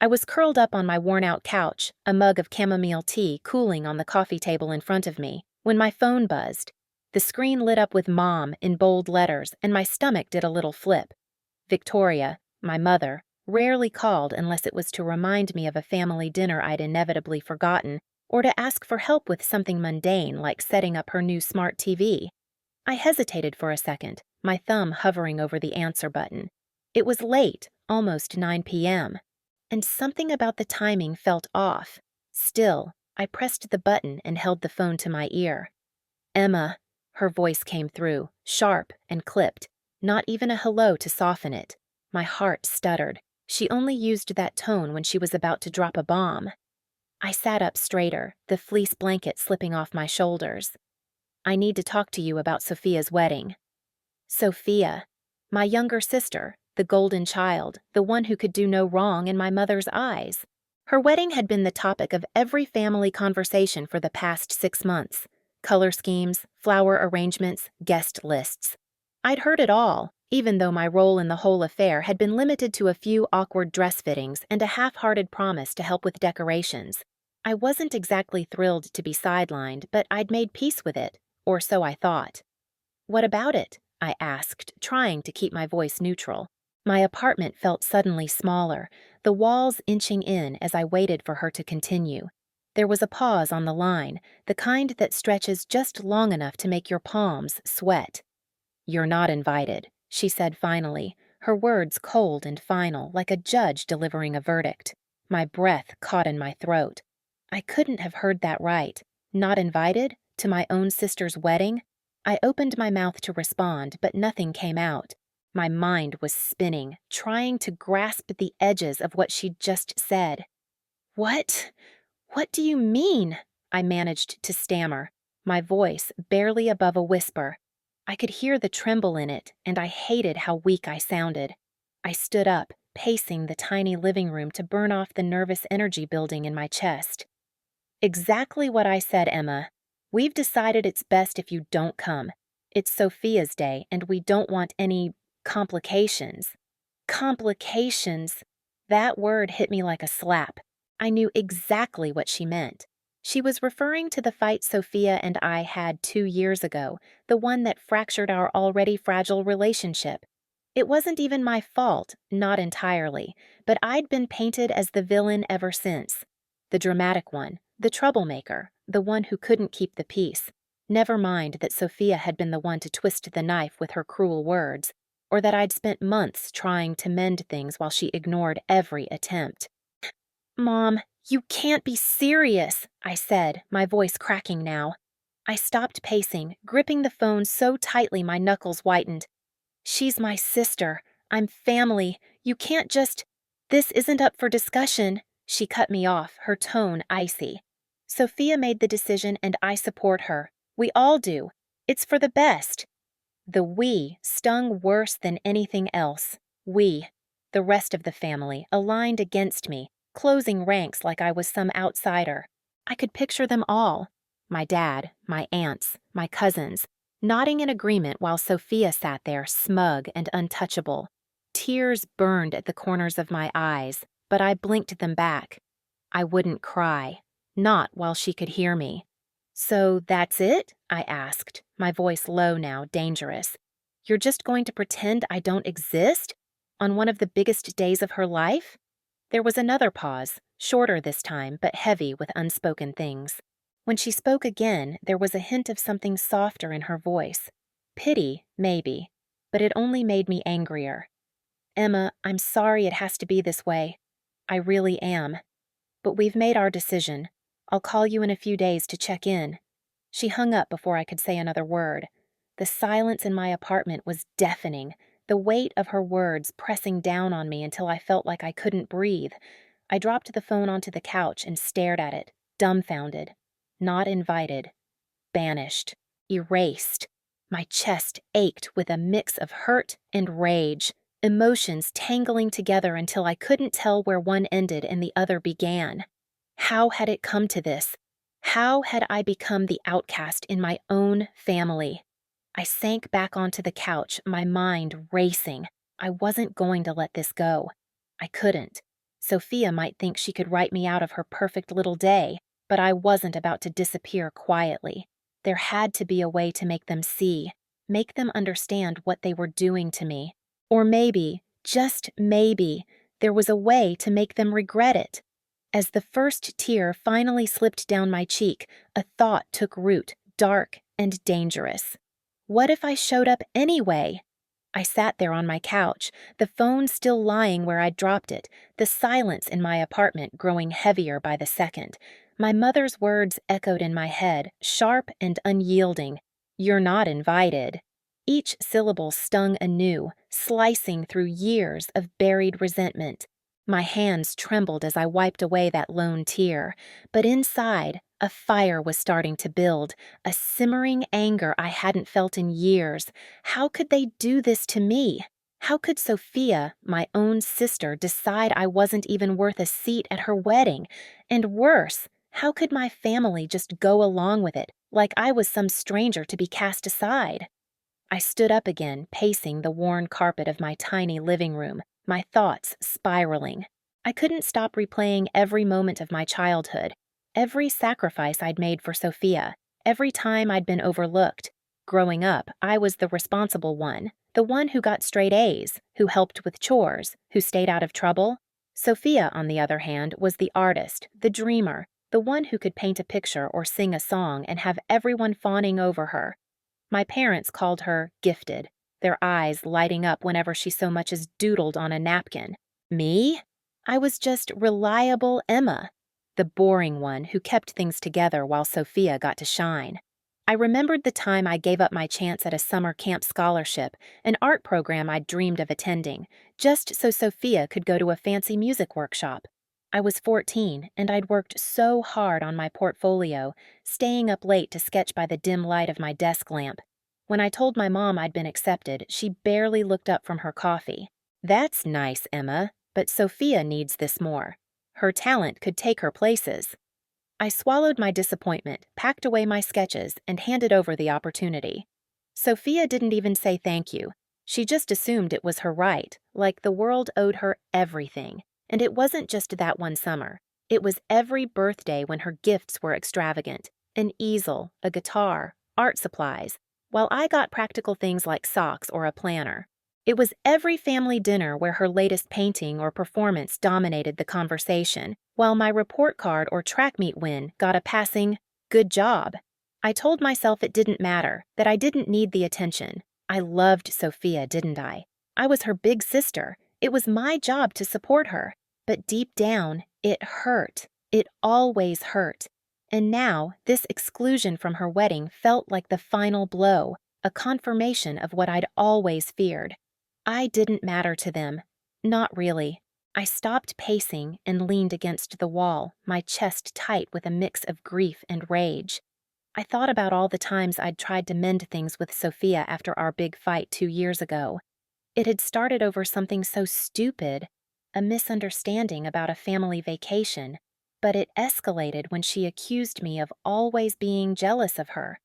I was curled up on my worn-out couch, a mug of chamomile tea cooling on the coffee table in front of me, when my phone buzzed. The screen lit up with Mom in bold letters, and my stomach did a little flip. Victoria, my mother, rarely called unless it was to remind me of a family dinner I'd inevitably forgotten, or to ask for help with something mundane like setting up her new smart TV. I hesitated for a second, my thumb hovering over the answer button. It was late, almost 9 p.m., and something about the timing felt off. Still, I pressed the button and held the phone to my ear. "Emma," her voice came through, sharp and clipped, not even a hello to soften it. My heart stuttered. She only used that tone when she was about to drop a bomb. I sat up straighter, the fleece blanket slipping off my shoulders. "I need to talk to you about Sophia's wedding." Sophia, my younger sister, the golden child, the one who could do no wrong in my mother's eyes. Her wedding had been the topic of every family conversation for the past 6 months. Color schemes, flower arrangements, guest lists. I'd heard it all, even though my role in the whole affair had been limited to a few awkward dress fittings and a half-hearted promise to help with decorations. I wasn't exactly thrilled to be sidelined, but I'd made peace with it, or so I thought. "What about it?" I asked, trying to keep my voice neutral. My apartment felt suddenly smaller, the walls inching in as I waited for her to continue. There was a pause on the line, the kind that stretches just long enough to make your palms sweat. "You're not invited," she said finally, her words cold and final, like a judge delivering a verdict. My breath caught in my throat. I couldn't have heard that right. Not invited? To my own sister's wedding? I opened my mouth to respond, but nothing came out. My mind was spinning, trying to grasp the edges of what she'd just said. "What? What do you mean?" I managed to stammer, my voice barely above a whisper. I could hear the tremble in it, and I hated how weak I sounded. I stood up, pacing the tiny living room to burn off the nervous energy building in my chest. "Exactly what I said, Emma. We've decided it's best if you don't come. It's Sophia's day, and we don't want any complications." Complications. That word hit me like a slap. I knew exactly what she meant. She was referring to the fight Sophia and I had 2 years ago, the one that fractured our already fragile relationship. It wasn't even my fault, not entirely, but I'd been painted as the villain ever since. The dramatic one, the troublemaker, the one who couldn't keep the peace. Never mind that Sophia had been the one to twist the knife with her cruel words, or that I'd spent months trying to mend things while she ignored every attempt. "Mom, you can't be serious," I said, my voice cracking now. I stopped pacing, gripping the phone so tightly my knuckles whitened. "She's my sister. I'm family. You can't just—" "This isn't up for discussion." She cut me off, her tone icy. "Sophia made the decision and I support her. We all do. It's for the best." The "we" stung worse than anything else. We, the rest of the family, aligned against me, closing ranks like I was some outsider. I could picture them all, my dad, my aunts, my cousins, nodding in agreement while Sophia sat there smug and untouchable. Tears burned at the corners of my eyes, but I blinked them back. I wouldn't cry, not while she could hear me. "So that's it?" I asked, my voice low now, dangerous. "You're just going to pretend I don't exist? On one of the biggest days of her life?" There was another pause, shorter this time, but heavy with unspoken things. When she spoke again, there was a hint of something softer in her voice. Pity, maybe, but it only made me angrier. "Emma, I'm sorry it has to be this way. I really am. But we've made our decision. I'll call you in a few days to check in." She hung up before I could say another word. The silence in my apartment was deafening, the weight of her words pressing down on me until I felt like I couldn't breathe. I dropped the phone onto the couch and stared at it, dumbfounded. Not invited. Banished. Erased. My chest ached with a mix of hurt and rage, emotions tangling together until I couldn't tell where one ended and the other began. How had it come to this? How had I become the outcast in my own family? I sank back onto the couch, my mind racing. I wasn't going to let this go. I couldn't. Sophia might think she could write me out of her perfect little day, but I wasn't about to disappear quietly. There had to be a way to make them see, make them understand what they were doing to me. Or maybe, just maybe, there was a way to make them regret it. As the first tear finally slipped down my cheek, a thought took root, dark and dangerous. What if I showed up anyway? I sat there on my couch, the phone still lying where I'd dropped it, the silence in my apartment growing heavier by the second. My mother's words echoed in my head, sharp and unyielding. "You're not invited." Each syllable stung anew, slicing through years of buried resentment. My hands trembled as I wiped away that lone tear, but inside, a fire was starting to build, a simmering anger I hadn't felt in years. How could they do this to me? How could Sophia, my own sister, decide I wasn't even worth a seat at her wedding? And worse, how could my family just go along with it, like I was some stranger to be cast aside? I stood up again, pacing the worn carpet of my tiny living room, my thoughts spiraling. I couldn't stop replaying every moment of my childhood, every sacrifice I'd made for Sophia, every time I'd been overlooked. Growing up, I was the responsible one, the one who got straight A's, who helped with chores, who stayed out of trouble. Sophia, on the other hand, was the artist, the dreamer, the one who could paint a picture or sing a song and have everyone fawning over her. My parents called her gifted, their eyes lighting up whenever she so much as doodled on a napkin. Me? I was just reliable Emma, the boring one who kept things together while Sophia got to shine. I remembered the time I gave up my chance at a summer camp scholarship, an art program I'd dreamed of attending, just so Sophia could go to a fancy music workshop. I was 14, and I'd worked so hard on my portfolio, staying up late to sketch by the dim light of my desk lamp. When I told my mom I'd been accepted, she barely looked up from her coffee. "That's nice, Emma, but Sophia needs this more. Her talent could take her places." I swallowed my disappointment, packed away my sketches, and handed over the opportunity. Sophia didn't even say thank you. She just assumed it was her right, like the world owed her everything. And it wasn't just that one summer. It was every birthday when her gifts were extravagant. An easel, a guitar, art supplies, while I got practical things like socks or a planner. It was every family dinner where her latest painting or performance dominated the conversation, while my report card or track meet win got a passing, "good job." I told myself it didn't matter, that I didn't need the attention. I loved Sophia, didn't I? I was her big sister. It was my job to support her, but deep down, it hurt. It always hurt. And now, this exclusion from her wedding felt like the final blow, a confirmation of what I'd always feared. I didn't matter to them. Not really. I stopped pacing and leaned against the wall, my chest tight with a mix of grief and rage. I thought about all the times I'd tried to mend things with Sophia after our big fight 2 years ago. It had started over something so stupid, a misunderstanding about a family vacation, but it escalated when she accused me of always being jealous of her.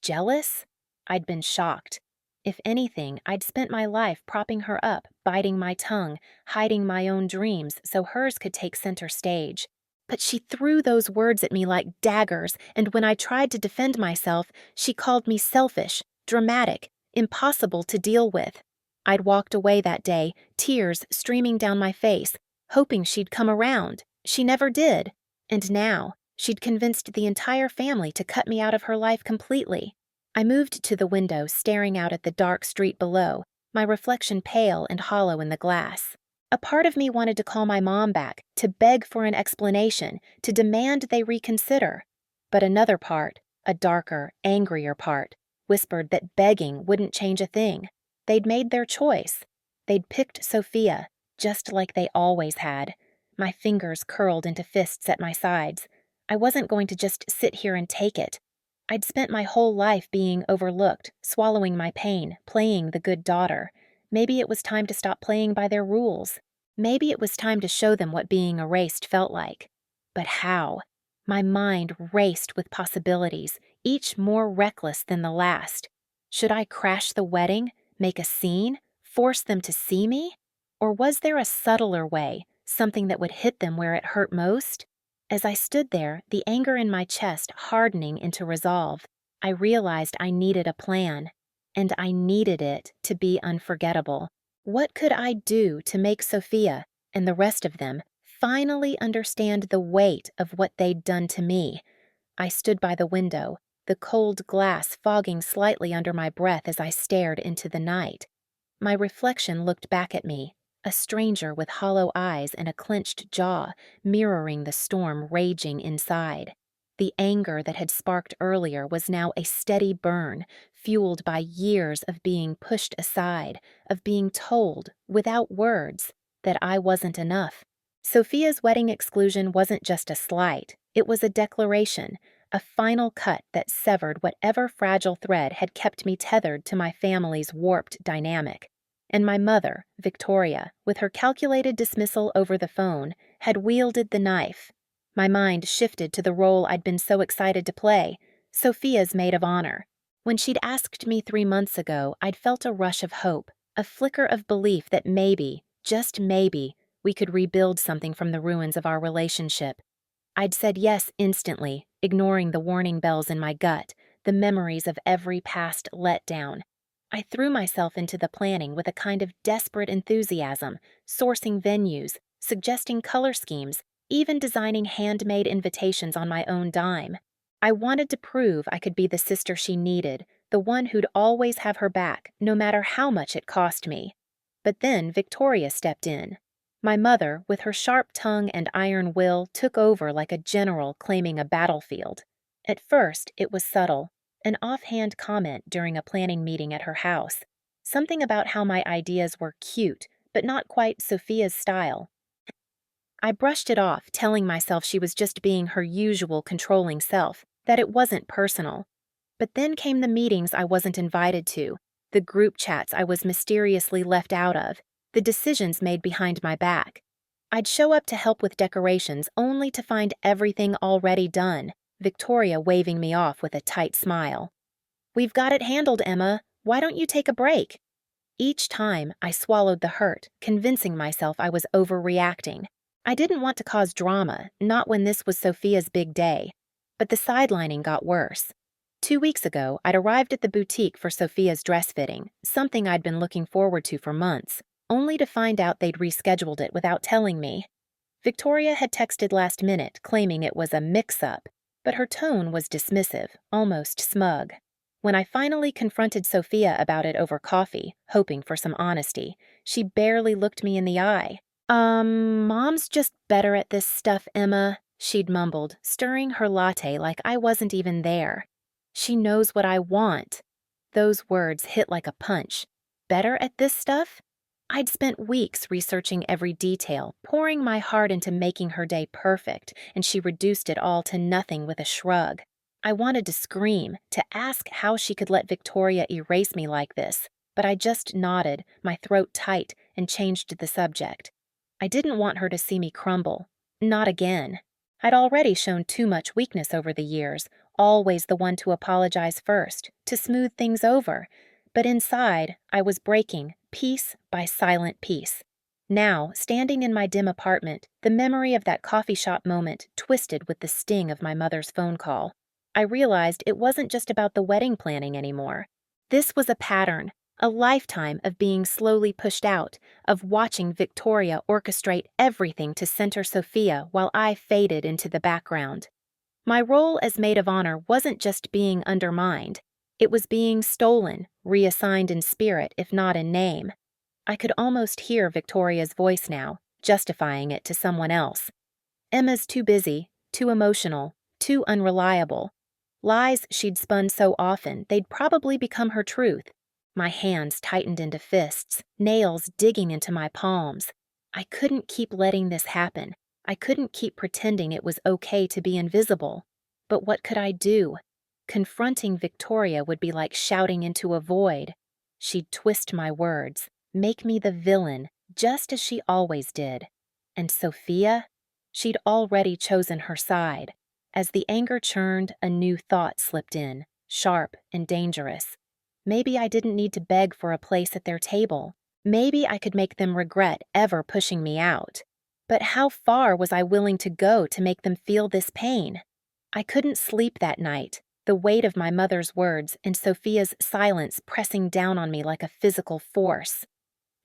Jealous? I'd been shocked. If anything, I'd spent my life propping her up, biting my tongue, hiding my own dreams so hers could take center stage. But she threw those words at me like daggers, and when I tried to defend myself, she called me selfish, dramatic, impossible to deal with. I'd walked away that day, tears streaming down my face, hoping she'd come around. She never did. And now, she'd convinced the entire family to cut me out of her life completely. I moved to the window, staring out at the dark street below, my reflection pale and hollow in the glass. A part of me wanted to call my mom back, to beg for an explanation, to demand they reconsider. But another part, a darker, angrier part, whispered that begging wouldn't change a thing. They'd made their choice. They'd picked Sophia, just like they always had. My fingers curled into fists at my sides. I wasn't going to just sit here and take it. I'd spent my whole life being overlooked, swallowing my pain, playing the good daughter. Maybe it was time to stop playing by their rules. Maybe it was time to show them what being erased felt like. But how? My mind raced with possibilities, each more reckless than the last. Should I crash the wedding? Make a scene? Force them to see me? Or was there a subtler way, something that would hit them where it hurt most? As I stood there, the anger in my chest hardening into resolve, I realized I needed a plan, and I needed it to be unforgettable. What could I do to make Sophia and the rest of them finally understand the weight of what they'd done to me? I stood by the window, the cold glass fogging slightly under my breath as I stared into the night. My reflection looked back at me, a stranger with hollow eyes and a clenched jaw, mirroring the storm raging inside. The anger that had sparked earlier was now a steady burn, fueled by years of being pushed aside, of being told, without words, that I wasn't enough. Sophia's wedding exclusion wasn't just a slight, it was a declaration, a final cut that severed whatever fragile thread had kept me tethered to my family's warped dynamic. And my mother, Victoria, with her calculated dismissal over the phone, had wielded the knife. My mind shifted to the role I'd been so excited to play, Sophia's maid of honor. When she'd asked me 3 months ago, I'd felt a rush of hope, a flicker of belief that maybe, just maybe, we could rebuild something from the ruins of our relationship. I'd said yes instantly, ignoring the warning bells in my gut, the memories of every past letdown. I threw myself into the planning with a kind of desperate enthusiasm, sourcing venues, suggesting color schemes, even designing handmade invitations on my own dime. I wanted to prove I could be the sister she needed, the one who'd always have her back, no matter how much it cost me. But then Victoria stepped in. My mother, with her sharp tongue and iron will, took over like a general claiming a battlefield. At first, it was subtle, an offhand comment during a planning meeting at her house. Something about how my ideas were cute, but not quite Sophia's style. I brushed it off, telling myself she was just being her usual controlling self, that it wasn't personal. But then came the meetings I wasn't invited to, the group chats I was mysteriously left out of, the decisions made behind my back. I'd show up to help with decorations only to find everything already done, Victoria waving me off with a tight smile. "We've got it handled, Emma. Why don't you take a break?" Each time, I swallowed the hurt, convincing myself I was overreacting. I didn't want to cause drama, not when this was Sophia's big day. But the sidelining got worse. 2 weeks ago, I'd arrived at the boutique for Sophia's dress fitting, something I'd been looking forward to for months, only to find out they'd rescheduled it without telling me. Victoria had texted last minute, claiming it was a mix-up, but her tone was dismissive, almost smug. When I finally confronted Sophia about it over coffee, hoping for some honesty, she barely looked me in the eye. Mom's just better at this stuff, Emma," she'd mumbled, stirring her latte like I wasn't even there. "She knows what I want." Those words hit like a punch. Better at this stuff? I'd spent weeks researching every detail, pouring my heart into making her day perfect, and she reduced it all to nothing with a shrug. I wanted to scream, to ask how she could let Victoria erase me like this, but I just nodded, my throat tight, and changed the subject. I didn't want her to see me crumble. Not again. I'd already shown too much weakness over the years, always the one to apologize first, to smooth things over. But inside, I was breaking, piece by silent piece. Now, standing in my dim apartment, the memory of that coffee shop moment twisted with the sting of my mother's phone call. I realized it wasn't just about the wedding planning anymore. This was a pattern, a lifetime of being slowly pushed out, of watching Victoria orchestrate everything to center Sophia while I faded into the background. My role as maid of honor wasn't just being undermined. It was being stolen, reassigned in spirit if not in name. I could almost hear Victoria's voice now, justifying it to someone else. "Emma's too busy, too emotional, too unreliable." Lies she'd spun so often they'd probably become her truth. My hands tightened into fists, nails digging into my palms. I couldn't keep letting this happen. I couldn't keep pretending it was okay to be invisible. But what could I do? Confronting Victoria would be like shouting into a void. She'd twist my words, make me the villain, just as she always did. And Sophia? She'd already chosen her side. As the anger churned, a new thought slipped in, sharp and dangerous. Maybe I didn't need to beg for a place at their table. Maybe I could make them regret ever pushing me out. But how far was I willing to go to make them feel this pain? I couldn't sleep that night, the weight of my mother's words and Sophia's silence pressing down on me like a physical force.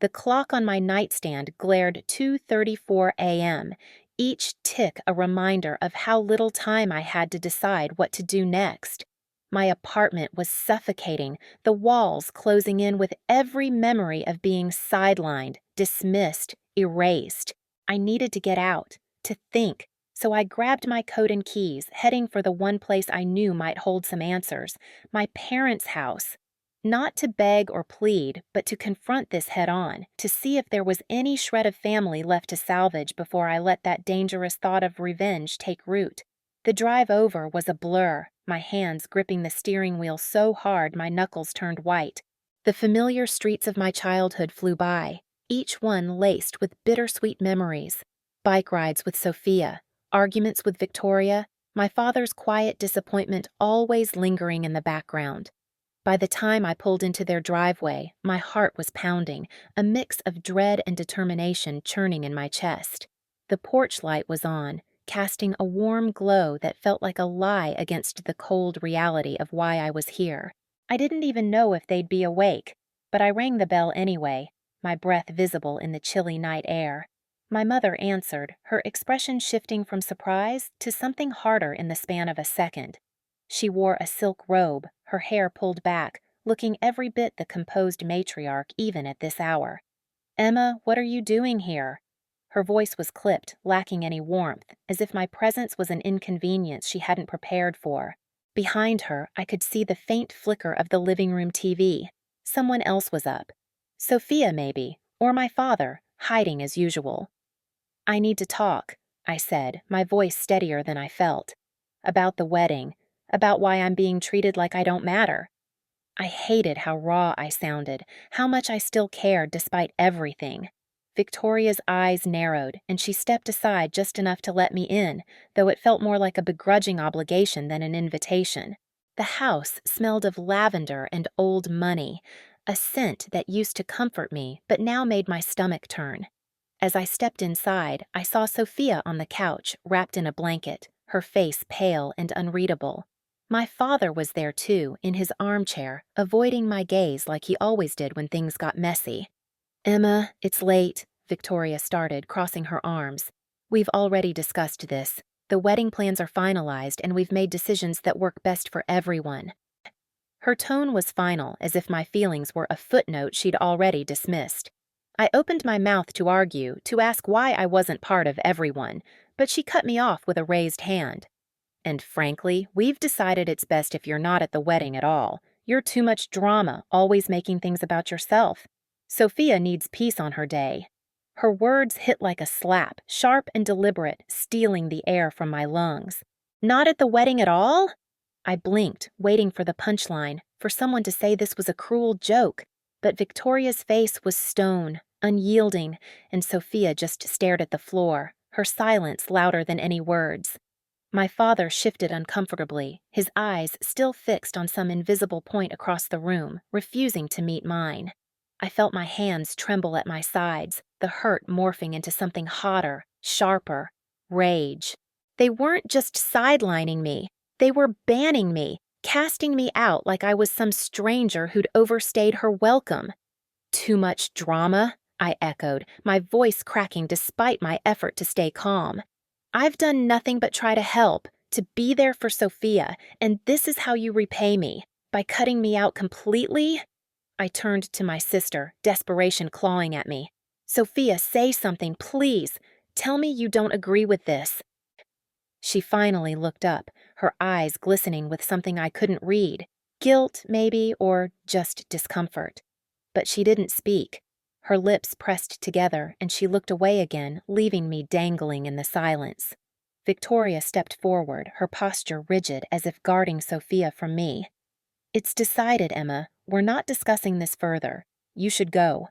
The clock on my nightstand glared 2:34 a.m., each tick a reminder of how little time I had to decide what to do next. My apartment was suffocating, the walls closing in with every memory of being sidelined, dismissed, erased. I needed to get out, to think, so I grabbed my coat and keys, heading for the one place I knew might hold some answers, my parents' house. Not to beg or plead, but to confront this head on, to see if there was any shred of family left to salvage before I let that dangerous thought of revenge take root. The drive over was a blur, my hands gripping the steering wheel so hard my knuckles turned white. The familiar streets of my childhood flew by, each one laced with bittersweet memories. Bike rides with Sophia, arguments with Victoria, my father's quiet disappointment always lingering in the background. By the time I pulled into their driveway, my heart was pounding, a mix of dread and determination churning in my chest. The porch light was on, casting a warm glow that felt like a lie against the cold reality of why I was here. I didn't even know if they'd be awake, but I rang the bell anyway, my breath visible in the chilly night air. My mother answered, her expression shifting from surprise to something harder in the span of a second. She wore a silk robe, her hair pulled back, looking every bit the composed matriarch even at this hour. "Emma, what are you doing here?" Her voice was clipped, lacking any warmth, as if my presence was an inconvenience she hadn't prepared for. Behind her, I could see the faint flicker of the living room TV. Someone else was up. Sophia, maybe, or my father, hiding as usual. "I need to talk," I said, my voice steadier than I felt. "About the wedding. About why I'm being treated like I don't matter." I hated how raw I sounded, how much I still cared despite everything. Victoria's eyes narrowed, and she stepped aside just enough to let me in, though it felt more like a begrudging obligation than an invitation. The house smelled of lavender and old money, a scent that used to comfort me but now made my stomach turn. As I stepped inside, I saw Sophia on the couch, wrapped in a blanket, her face pale and unreadable. My father was there too, in his armchair, avoiding my gaze like he always did when things got messy. "Emma, it's late," Victoria started, crossing her arms. "We've already discussed this. The wedding plans are finalized, and we've made decisions that work best for everyone." Her tone was final, as if my feelings were a footnote she'd already dismissed. I opened my mouth to argue, to ask why I wasn't part of everyone, but she cut me off with a raised hand. "And frankly, we've decided it's best if you're not at the wedding at all. You're too much drama, always making things about yourself. Sophia needs peace on her day." Her words hit like a slap, sharp and deliberate, stealing the air from my lungs. "Not at the wedding at all?" I blinked, waiting for the punchline, for someone to say this was a cruel joke, but Victoria's face was stone, unyielding, and Sophia just stared at the floor, her silence louder than any words. My father shifted uncomfortably, his eyes still fixed on some invisible point across the room, refusing to meet mine. I felt my hands tremble at my sides, the hurt morphing into something hotter, sharper, rage. They weren't just sidelining me, they were banning me, casting me out like I was some stranger who'd overstayed her welcome. "Too much drama?" I echoed, my voice cracking despite my effort to stay calm. "I've done nothing but try to help, to be there for Sophia, and this is how you repay me, by cutting me out completely?" I turned to my sister, desperation clawing at me. "Sophia, say something, please. Tell me you don't agree with this." She finally looked up, her eyes glistening with something I couldn't read. Guilt, maybe, or just discomfort. But she didn't speak. Her lips pressed together, and she looked away again, leaving me dangling in the silence. Victoria stepped forward, her posture rigid as if guarding Sophia from me. "It's decided, Emma. We're not discussing this further. You should go."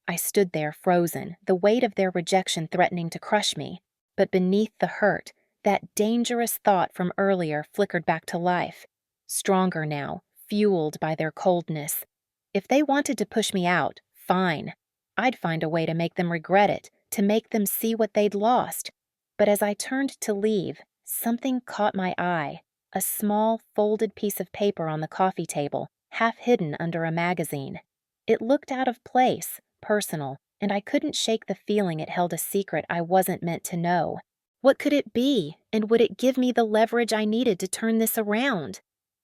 I stood there frozen, the weight of their rejection threatening to crush me. But beneath the hurt, that dangerous thought from earlier flickered back to life. Stronger now, fueled by their coldness. If they wanted to push me out, fine. I'd find a way to make them regret it, to make them see what they'd lost. But as I turned to leave, something caught my eye, a small, folded piece of paper on the coffee table, half hidden under a magazine. It looked out of place, personal, and I couldn't shake the feeling it held a secret I wasn't meant to know. What could it be, and would it give me the leverage I needed to turn this around?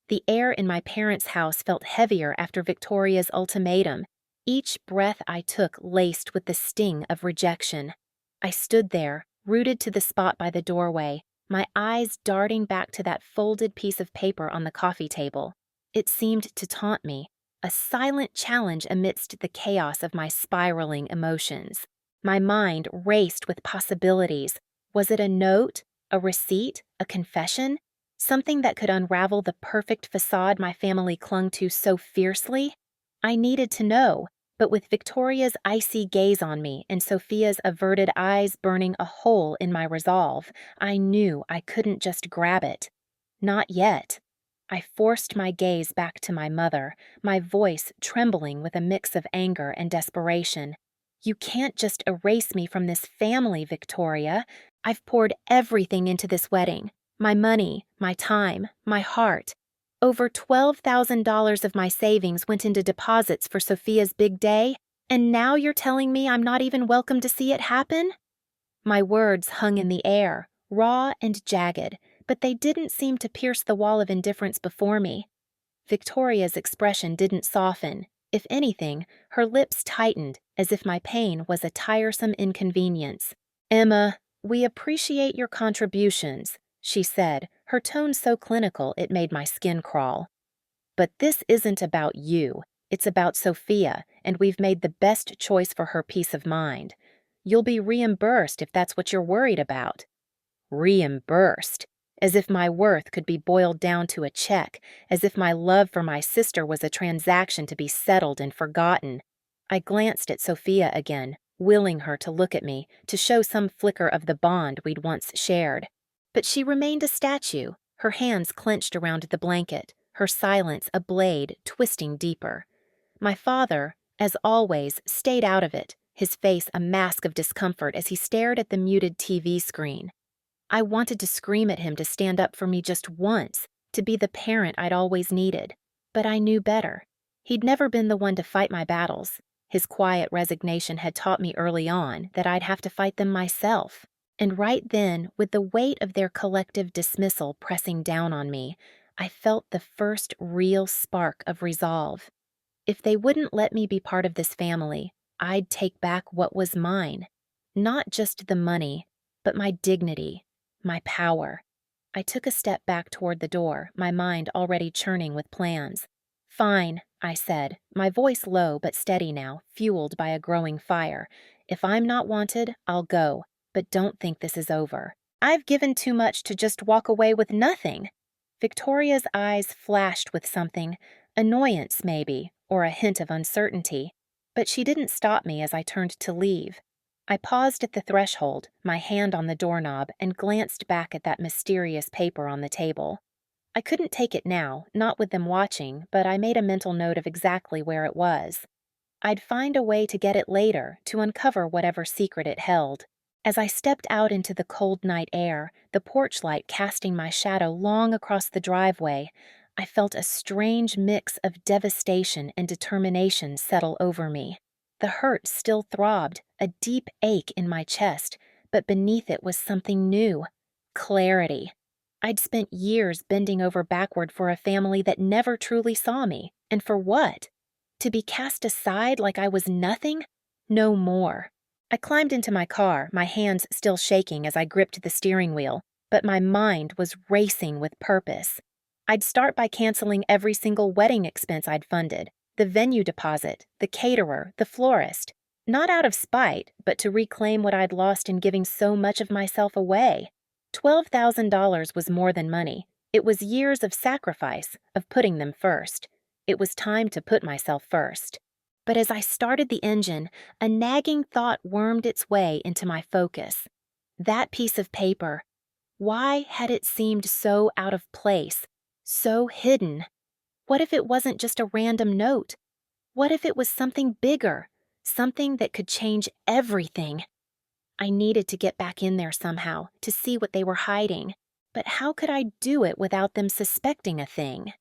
The air in my parents' house felt heavier after Victoria's ultimatum, each breath I took laced with the sting of rejection. I stood there, rooted to the spot by the doorway, my eyes darting back to that folded piece of paper on the coffee table. It seemed to taunt me, a silent challenge amidst the chaos of my spiraling emotions. My mind raced with possibilities. Was it a note, a receipt, a confession? Something that could unravel the perfect facade my family clung to so fiercely? I needed to know, but with Victoria's icy gaze on me and Sophia's averted eyes burning a hole in my resolve, I knew I couldn't just grab it. Not yet. I forced my gaze back to my mother, my voice trembling with a mix of anger and desperation. You can't just erase me from this family, Victoria. I've poured everything into this wedding. My money, my time, my heart. Over $12,000 of my savings went into deposits for Sophia's big day, and now you're telling me I'm not even welcome to see it happen? My words hung in the air, raw and jagged, but they didn't seem to pierce the wall of indifference before me. Victoria's expression didn't soften. If anything, her lips tightened, as if my pain was a tiresome inconvenience. Emma, we appreciate your contributions, she said, her tone so clinical it made my skin crawl. But this isn't about you. It's about Sophia, and we've made the best choice for her peace of mind. You'll be reimbursed if that's what you're worried about. Reimbursed? As if my worth could be boiled down to a check, as if my love for my sister was a transaction to be settled and forgotten. I glanced at Sophia again, willing her to look at me, to show some flicker of the bond we'd once shared. But she remained a statue, her hands clenched around the blanket, her silence a blade twisting deeper. My father, as always, stayed out of it, his face a mask of discomfort as he stared at the muted TV screen. I wanted to scream at him to stand up for me just once, to be the parent I'd always needed. But I knew better. He'd never been the one to fight my battles. His quiet resignation had taught me early on that I'd have to fight them myself. And right then, with the weight of their collective dismissal pressing down on me, I felt the first real spark of resolve. If they wouldn't let me be part of this family, I'd take back what was mine. Not just the money, but my dignity. My power. I took a step back toward the door, my mind already churning with plans. Fine, I said, my voice low but steady now, fueled by a growing fire. If I'm not wanted, I'll go, but don't think this is over. I've given too much to just walk away with nothing. Victoria's eyes flashed with something, annoyance maybe, or a hint of uncertainty, but she didn't stop me as I turned to leave. I paused at the threshold, my hand on the doorknob, and glanced back at that mysterious paper on the table. I couldn't take it now, not with them watching, but I made a mental note of exactly where it was. I'd find a way to get it later, to uncover whatever secret it held. As I stepped out into the cold night air, the porch light casting my shadow long across the driveway, I felt a strange mix of devastation and determination settle over me. The hurt still throbbed, a deep ache in my chest, but beneath it was something new. Clarity. I'd spent years bending over backward for a family that never truly saw me. And for what? To be cast aside like I was nothing? No more. I climbed into my car, my hands still shaking as I gripped the steering wheel, but my mind was racing with purpose. I'd start by canceling every single wedding expense I'd funded. The venue deposit, the caterer, the florist. Not out of spite, but to reclaim what I'd lost in giving so much of myself away. $12,000 was more than money. It was years of sacrifice, of putting them first. It was time to put myself first. But as I started the engine, a nagging thought wormed its way into my focus. That piece of paper. Why had it seemed so out of place, so hidden? What if it wasn't just a random note? What if it was something bigger, something that could change everything? I needed to get back in there somehow, to see what they were hiding. But how could I do it without them suspecting a thing?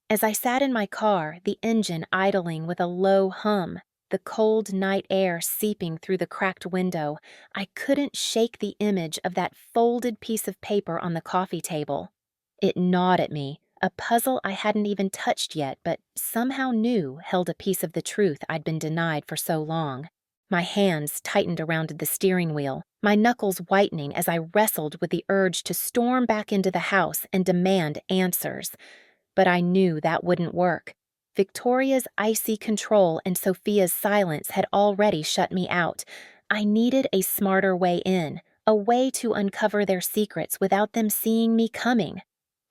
As I sat in my car, the engine idling with a low hum, the cold night air seeping through the cracked window, I couldn't shake the image of that folded piece of paper on the coffee table. It gnawed at me, a puzzle I hadn't even touched yet but somehow knew held a piece of the truth I'd been denied for so long. My hands tightened around the steering wheel, my knuckles whitening as I wrestled with the urge to storm back into the house and demand answers. But I knew that wouldn't work. Victoria's icy control and Sophia's silence had already shut me out. I needed a smarter way in, a way to uncover their secrets without them seeing me coming.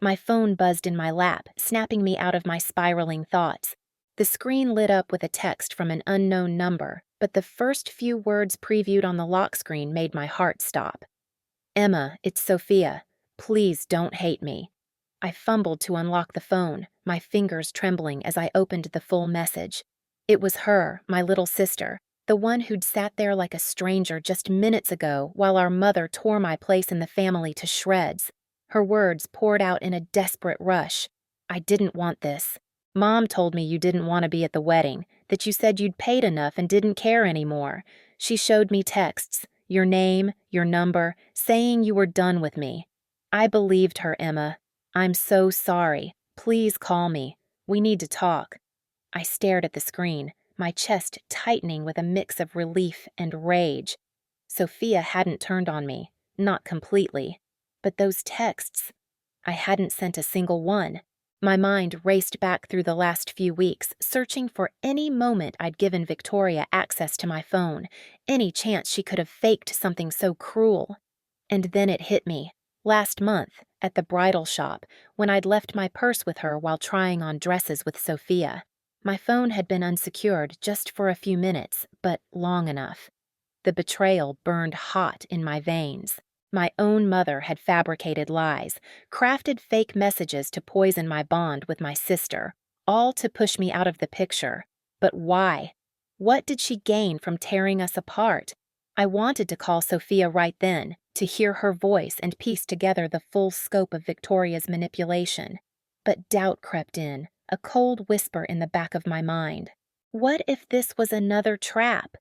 My phone buzzed in my lap, snapping me out of my spiraling thoughts. The screen lit up with a text from an unknown number, but the first few words previewed on the lock screen made my heart stop. "Emma, it's Sophia. Please don't hate me." I fumbled to unlock the phone, my fingers trembling as I opened the full message. It was her, my little sister, the one who'd sat there like a stranger just minutes ago while our mother tore my place in the family to shreds. Her words poured out in a desperate rush. "I didn't want this. Mom told me you didn't want to be at the wedding, that you said you'd paid enough and didn't care anymore. She showed me texts, your name, your number, saying you were done with me. I believed her, Emma. I'm so sorry. Please call me. We need to talk." I stared at the screen, my chest tightening with a mix of relief and rage. Sophia hadn't turned on me, not completely. But those texts, I hadn't sent a single one. My mind raced back through the last few weeks, searching for any moment I'd given Victoria access to my phone, any chance she could have faked something so cruel. And then it hit me. Last month, at the bridal shop, when I'd left my purse with her while trying on dresses with Sophia. My phone had been unsecured just for a few minutes, but long enough. The betrayal burned hot in my veins. My own mother had fabricated lies, crafted fake messages to poison my bond with my sister, all to push me out of the picture. But why? What did she gain from tearing us apart? I wanted to call Sophia right then, to hear her voice and piece together the full scope of Victoria's manipulation. But doubt crept in, a cold whisper in the back of my mind. What if this was another trap?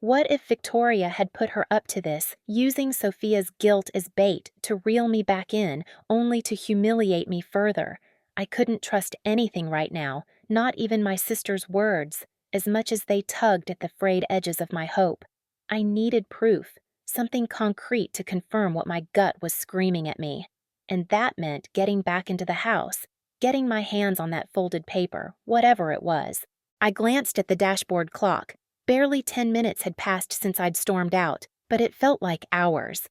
What if Victoria had put her up to this, using Sophia's guilt as bait to reel me back in, only to humiliate me further? I couldn't trust anything right now, not even my sister's words, as much as they tugged at the frayed edges of my hope. I needed proof, something concrete to confirm what my gut was screaming at me. And that meant getting back into the house, getting my hands on that folded paper, whatever it was. I glanced at the dashboard clock. Barely 10 minutes had passed since I'd stormed out, but it felt like hours.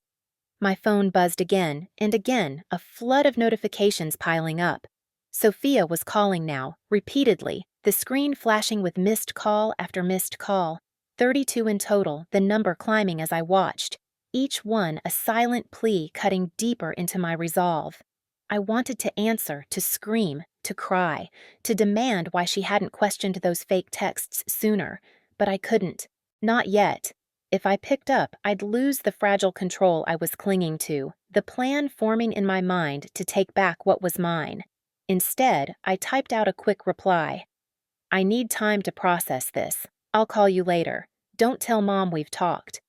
My phone buzzed again, and again, a flood of notifications piling up. Sophia was calling now, repeatedly, the screen flashing with missed call after missed call. 32 in total, the number climbing as I watched, each one a silent plea cutting deeper into my resolve. I wanted to answer, to scream, to cry, to demand why she hadn't questioned those fake texts sooner. But I couldn't. Not yet. If I picked up, I'd lose the fragile control I was clinging to, the plan forming in my mind to take back what was mine. Instead, I typed out a quick reply. "I need time to process this. I'll call you later. Don't tell Mom we've talked."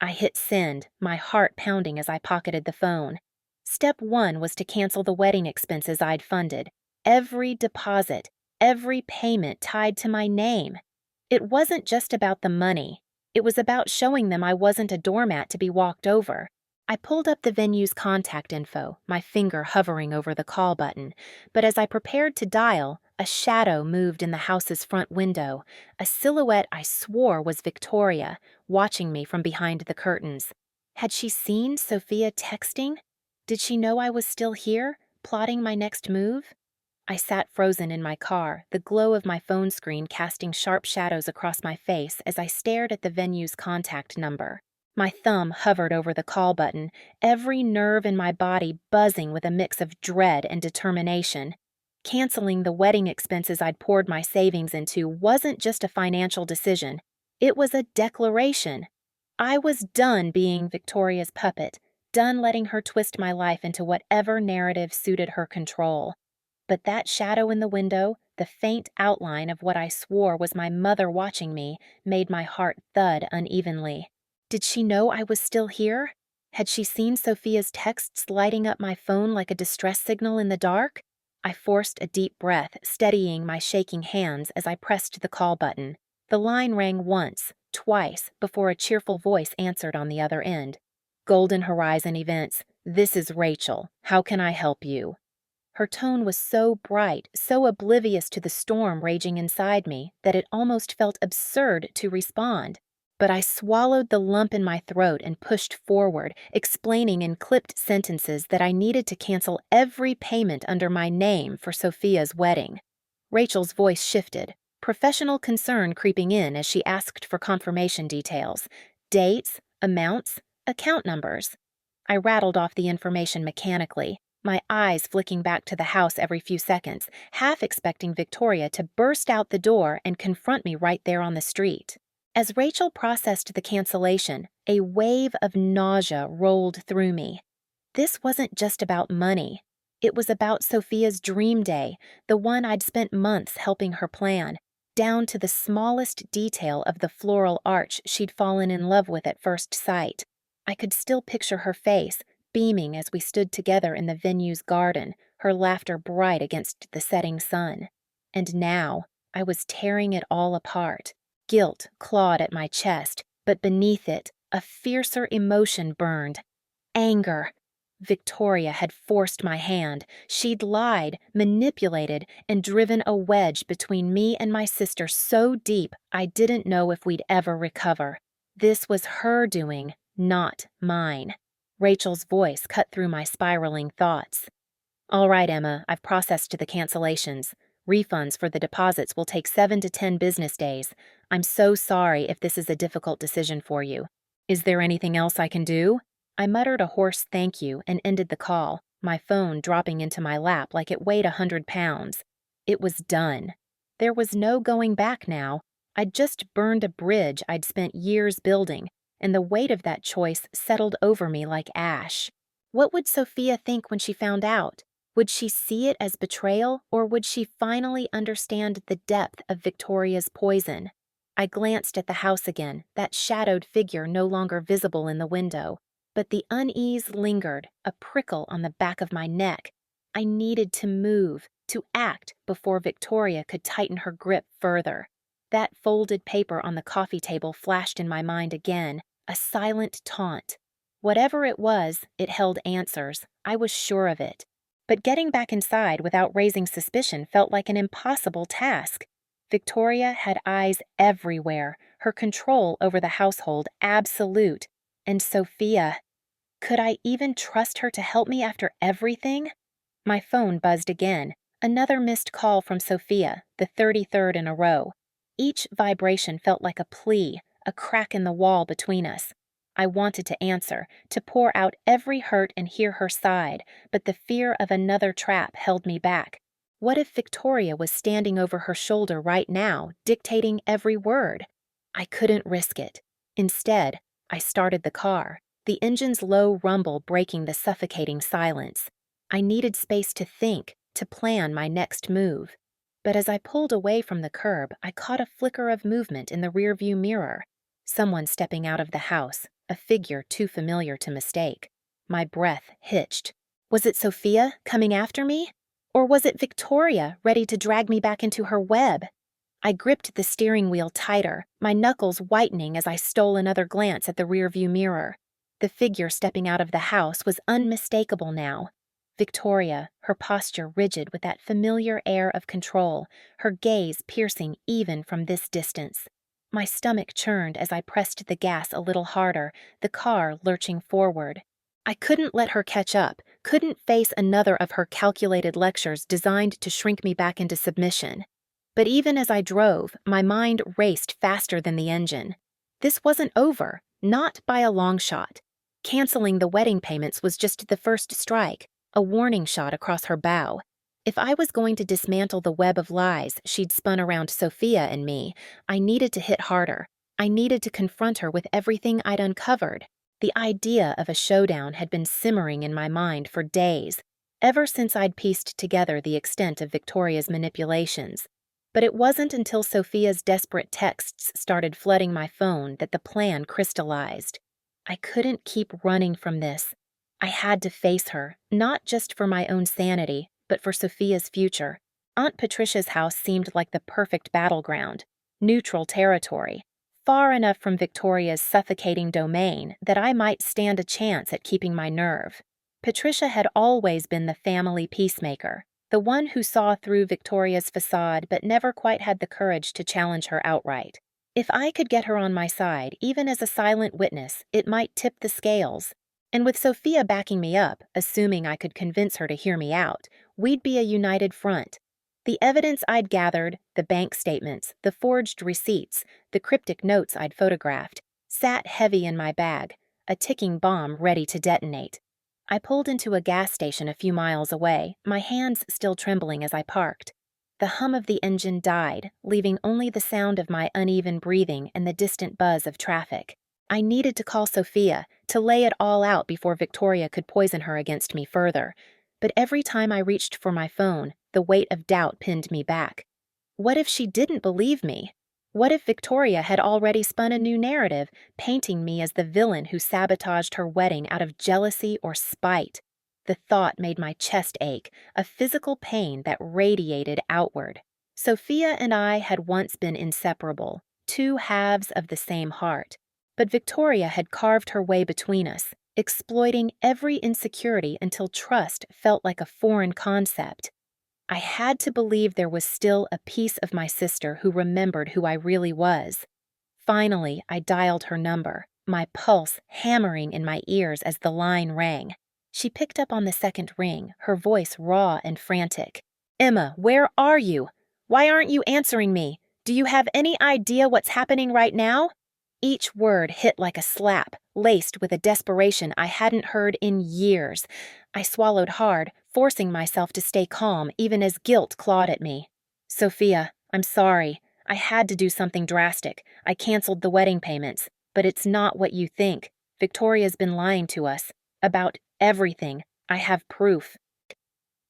I hit send, my heart pounding as I pocketed the phone. Step 1 was to cancel the wedding expenses I'd funded. Every deposit, every payment tied to my name. It wasn't just about the money. It was about showing them I wasn't a doormat to be walked over. I pulled up the venue's contact info, my finger hovering over the call button, but as I prepared to dial, a shadow moved in the house's front window, a silhouette I swore was Victoria, watching me from behind the curtains. Had she seen Sophia texting? Did she know I was still here, plotting my next move? I sat frozen in my car, the glow of my phone screen casting sharp shadows across my face as I stared at the venue's contact number. My thumb hovered over the call button, every nerve in my body buzzing with a mix of dread and determination. Canceling the wedding expenses I'd poured my savings into wasn't just a financial decision. It was a declaration. I was done being Victoria's puppet, done letting her twist my life into whatever narrative suited her control. But that shadow in the window, the faint outline of what I swore was my mother watching me, made my heart thud unevenly. Did she know I was still here? Had she seen Sophia's texts lighting up my phone like a distress signal in the dark? I forced a deep breath, steadying my shaking hands as I pressed the call button. The line rang once, twice, before a cheerful voice answered on the other end. Golden Horizon Events, this is Rachel. How can I help you? Her tone was so bright, so oblivious to the storm raging inside me, that it almost felt absurd to respond. But I swallowed the lump in my throat and pushed forward, explaining in clipped sentences that I needed to cancel every payment under my name for Sophia's wedding. Rachel's voice shifted, professional concern creeping in as she asked for confirmation details, dates, amounts, account numbers. I rattled off the information mechanically, my eyes flicking back to the house every few seconds, half expecting Victoria to burst out the door and confront me right there on the street. As Rachel processed the cancellation, a wave of nausea rolled through me. This wasn't just about money. It was about Sophia's dream day, the one I'd spent months helping her plan, down to the smallest detail of the floral arch she'd fallen in love with at first sight. I could still picture her face, beaming as we stood together in the venue's garden, her laughter bright against the setting sun. And now, I was tearing it all apart. Guilt clawed at my chest, but beneath it, a fiercer emotion burned. Anger. Victoria had forced my hand. She'd lied, manipulated, and driven a wedge between me and my sister so deep I didn't know if we'd ever recover. This was her doing, not mine. Rachel's voice cut through my spiraling thoughts. All right, Emma, I've processed the cancellations. Refunds for the deposits will take 7 to 10 business days. I'm so sorry if this is a difficult decision for you. Is there anything else I can do? I muttered a hoarse thank you and ended the call, my phone dropping into my lap like it weighed 100 pounds. It was done. There was no going back now. I'd just burned a bridge I'd spent years building, and the weight of that choice settled over me like ash. What would Sophia think when she found out? Would she see it as betrayal, or would she finally understand the depth of Victoria's poison? I glanced at the house again, that shadowed figure no longer visible in the window. But the unease lingered, a prickle on the back of my neck. I needed to move, to act before Victoria could tighten her grip further. That folded paper on the coffee table flashed in my mind again, a silent taunt. Whatever it was, it held answers. I was sure of it. But getting back inside without raising suspicion felt like an impossible task. Victoria had eyes everywhere, her control over the household absolute. And Sophia, could I even trust her to help me after everything? My phone buzzed again, another missed call from Sophia, the 33rd in a row. Each vibration felt like a plea, a crack in the wall between us. I wanted to answer, to pour out every hurt and hear her side, but the fear of another trap held me back. What if Victoria was standing over her shoulder right now, dictating every word? I couldn't risk it. Instead, I started the car, the engine's low rumble breaking the suffocating silence. I needed space to think, to plan my next move. But as I pulled away from the curb, I caught a flicker of movement in the rearview mirror. Someone stepping out of the house, a figure too familiar to mistake. My breath hitched. Was it Sophia coming after me? Or was it Victoria ready to drag me back into her web? I gripped the steering wheel tighter, my knuckles whitening as I stole another glance at the rearview mirror. The figure stepping out of the house was unmistakable now. Victoria, her posture rigid with that familiar air of control, her gaze piercing even from this distance. My stomach churned as I pressed the gas a little harder, the car lurching forward. I couldn't let her catch up, couldn't face another of her calculated lectures designed to shrink me back into submission. But even as I drove, my mind raced faster than the engine. This wasn't over, not by a long shot. Canceling the wedding payments was just the first strike, a warning shot across her bow. If I was going to dismantle the web of lies she'd spun around Sophia and me, I needed to hit harder. I needed to confront her with everything I'd uncovered. The idea of a showdown had been simmering in my mind for days, ever since I'd pieced together the extent of Victoria's manipulations. But it wasn't until Sophia's desperate texts started flooding my phone that the plan crystallized. I couldn't keep running from this. I had to face her, not just for my own sanity, but for Sophia's future. Aunt Patricia's house seemed like the perfect battleground, neutral territory, far enough from Victoria's suffocating domain that I might stand a chance at keeping my nerve. Patricia had always been the family peacemaker, the one who saw through Victoria's facade but never quite had the courage to challenge her outright. If I could get her on my side, even as a silent witness, it might tip the scales. And with Sophia backing me up, assuming I could convince her to hear me out, we'd be a united front. The evidence I'd gathered, the bank statements, the forged receipts, the cryptic notes I'd photographed, sat heavy in my bag, a ticking bomb ready to detonate. I pulled into a gas station a few miles away, my hands still trembling as I parked. The hum of the engine died, leaving only the sound of my uneven breathing and the distant buzz of traffic. I needed to call Sophia, to lay it all out before Victoria could poison her against me further. But every time I reached for my phone, the weight of doubt pinned me back. What if she didn't believe me? What if Victoria had already spun a new narrative, painting me as the villain who sabotaged her wedding out of jealousy or spite? The thought made my chest ache, a physical pain that radiated outward. Sophia and I had once been inseparable, two halves of the same heart. But Victoria had carved her way between us, exploiting every insecurity until trust felt like a foreign concept. I had to believe there was still a piece of my sister who remembered who I really was. Finally, I dialed her number, my pulse hammering in my ears as the line rang. She picked up on the second ring, her voice raw and frantic. "Emma, where are you? Why aren't you answering me? Do you have any idea what's happening right now?" Each word hit like a slap, laced with a desperation I hadn't heard in years. I swallowed hard, forcing myself to stay calm even as guilt clawed at me. "Sophia, I'm sorry. I had to do something drastic. I canceled the wedding payments. But it's not what you think. Victoria's been lying to us. About everything. I have proof."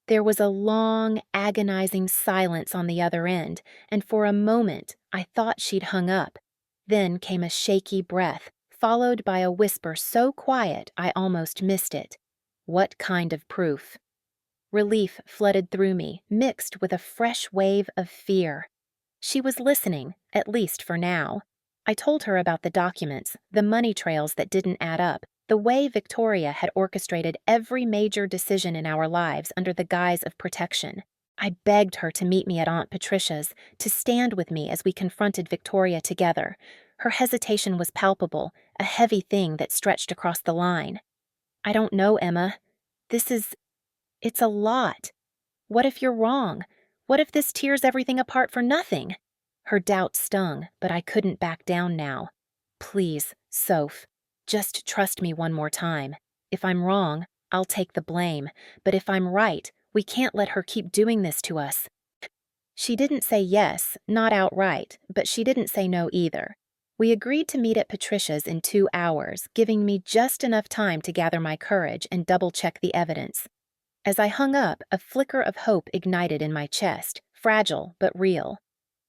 There was a long, agonizing silence on the other end, and for a moment I thought she'd hung up. Then came a shaky breath, followed by a whisper so quiet I almost missed it. "What kind of proof?" Relief flooded through me, mixed with a fresh wave of fear. She was listening, at least for now. I told her about the documents, the money trails that didn't add up, the way Victoria had orchestrated every major decision in our lives under the guise of protection. I begged her to meet me at Aunt Patricia's, to stand with me as we confronted Victoria together. Her hesitation was palpable, a heavy thing that stretched across the line. "I don't know, Emma. It's a lot. What if you're wrong? What if this tears everything apart for nothing?" Her doubt stung, but I couldn't back down now. "Please, Soph, just trust me one more time. If I'm wrong, I'll take the blame, but if I'm right, we can't let her keep doing this to us." She didn't say yes, not outright, but she didn't say no either. We agreed to meet at Patricia's in 2 hours, giving me just enough time to gather my courage and double-check the evidence. As I hung up, a flicker of hope ignited in my chest, fragile but real.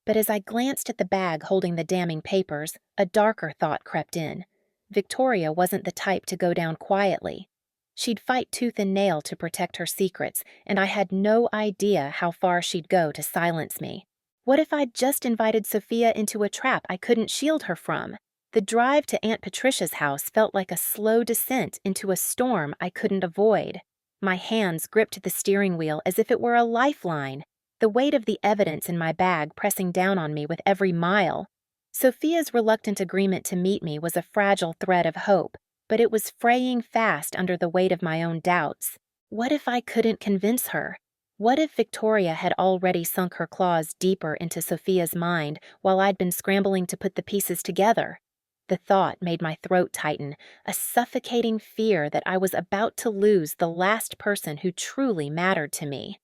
But as I glanced at the bag holding the damning papers, a darker thought crept in. Victoria wasn't the type to go down quietly. She'd fight tooth and nail to protect her secrets, and I had no idea how far she'd go to silence me. What if I'd just invited Sophia into a trap I couldn't shield her from? The drive to Aunt Patricia's house felt like a slow descent into a storm I couldn't avoid. My hands gripped the steering wheel as if it were a lifeline, the weight of the evidence in my bag pressing down on me with every mile. Sophia's reluctant agreement to meet me was a fragile thread of hope, but it was fraying fast under the weight of my own doubts. What if I couldn't convince her? What if Victoria had already sunk her claws deeper into Sophia's mind while I'd been scrambling to put the pieces together? The thought made my throat tighten, a suffocating fear that I was about to lose the last person who truly mattered to me.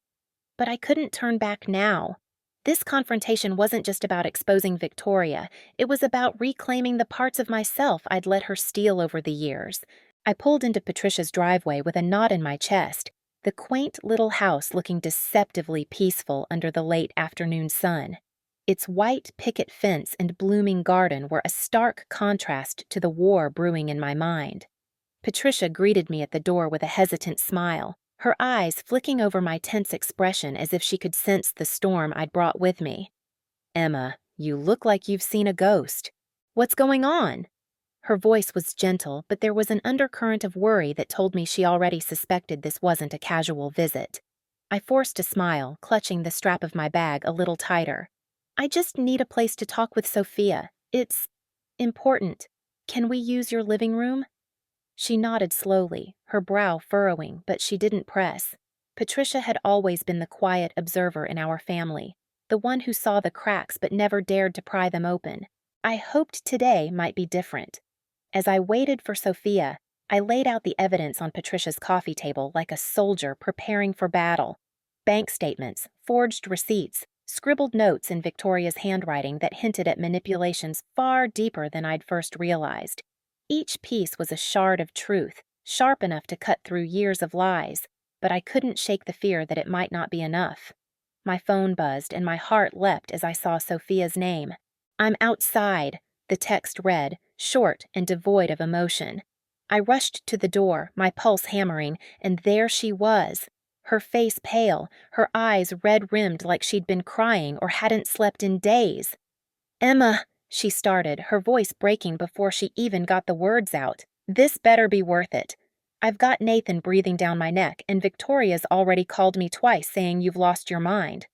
But I couldn't turn back now. This confrontation wasn't just about exposing Victoria, it was about reclaiming the parts of myself I'd let her steal over the years. I pulled into Patricia's driveway with a knot in my chest, the quaint little house looking deceptively peaceful under the late afternoon sun. Its white picket fence and blooming garden were a stark contrast to the war brewing in my mind. Patricia greeted me at the door with a hesitant smile, her eyes flicking over my tense expression as if she could sense the storm I'd brought with me. "Emma, you look like you've seen a ghost. What's going on?" Her voice was gentle, but there was an undercurrent of worry that told me she already suspected this wasn't a casual visit. I forced a smile, clutching the strap of my bag a little tighter. "I just need a place to talk with Sophia. It's important. Can we use your living room?" She nodded slowly, her brow furrowing, but she didn't press. Patricia had always been the quiet observer in our family, the one who saw the cracks but never dared to pry them open. I hoped today might be different. As I waited for Sophia, I laid out the evidence on Patricia's coffee table like a soldier preparing for battle. Bank statements, forged receipts, scribbled notes in Victoria's handwriting that hinted at manipulations far deeper than I'd first realized. Each piece was a shard of truth, sharp enough to cut through years of lies, but I couldn't shake the fear that it might not be enough. My phone buzzed and my heart leapt as I saw Sophia's name. "I'm outside," the text read, short and devoid of emotion. I rushed to the door, my pulse hammering, and there she was. Her face pale, her eyes red-rimmed like she'd been crying or hadn't slept in days. "Emma," she started, her voice breaking before she even got the words out. "This better be worth it. I've got Nathan breathing down my neck, and Victoria's already called me twice saying you've lost your mind."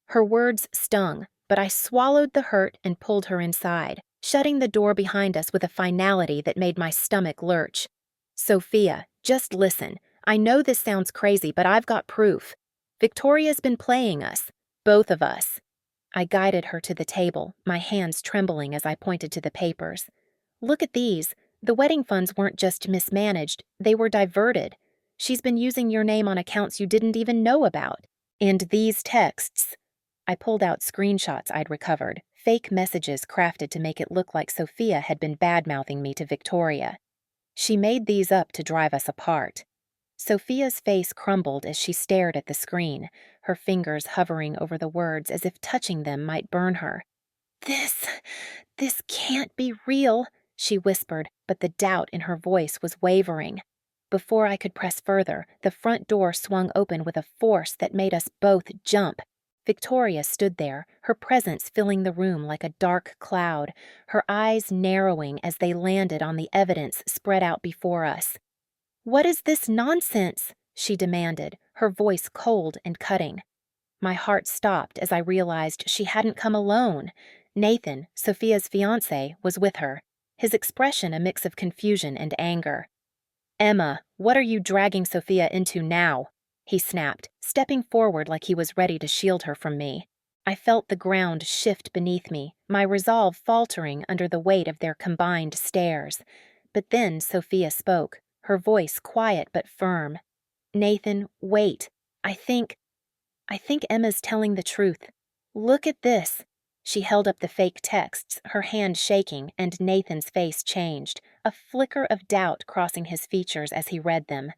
Her words stung, but I swallowed the hurt and pulled her inside, shutting the door behind us with a finality that made my stomach lurch. "Sophia, just listen. I know this sounds crazy, but I've got proof. Victoria's been playing us. Both of us." I guided her to the table, my hands trembling as I pointed to the papers. "Look at these. The wedding funds weren't just mismanaged, they were diverted. She's been using your name on accounts you didn't even know about. And these texts." I pulled out screenshots I'd recovered, fake messages crafted to make it look like Sophia had been bad-mouthing me to Victoria. She made these up to drive us apart. Sophia's face crumbled as she stared at the screen, her fingers hovering over the words as if touching them might burn her. This can't be real," she whispered, but the doubt in her voice was wavering. Before I could press further, the front door swung open with a force that made us both jump. Victoria stood there, her presence filling the room like a dark cloud, her eyes narrowing as they landed on the evidence spread out before us. "What is this nonsense?" she demanded, her voice cold and cutting. My heart stopped as I realized she hadn't come alone. Nathan, Sophia's fiancé, was with her, his expression a mix of confusion and anger. "Emma, what are you dragging Sophia into now?" he snapped, stepping forward like he was ready to shield her from me. I felt the ground shift beneath me, my resolve faltering under the weight of their combined stares. But then Sophia spoke, her voice quiet but firm. "Nathan, wait. I think Emma's telling the truth. Look at this." She held up the fake texts, her hand shaking, and Nathan's face changed, a flicker of doubt crossing his features as he read them.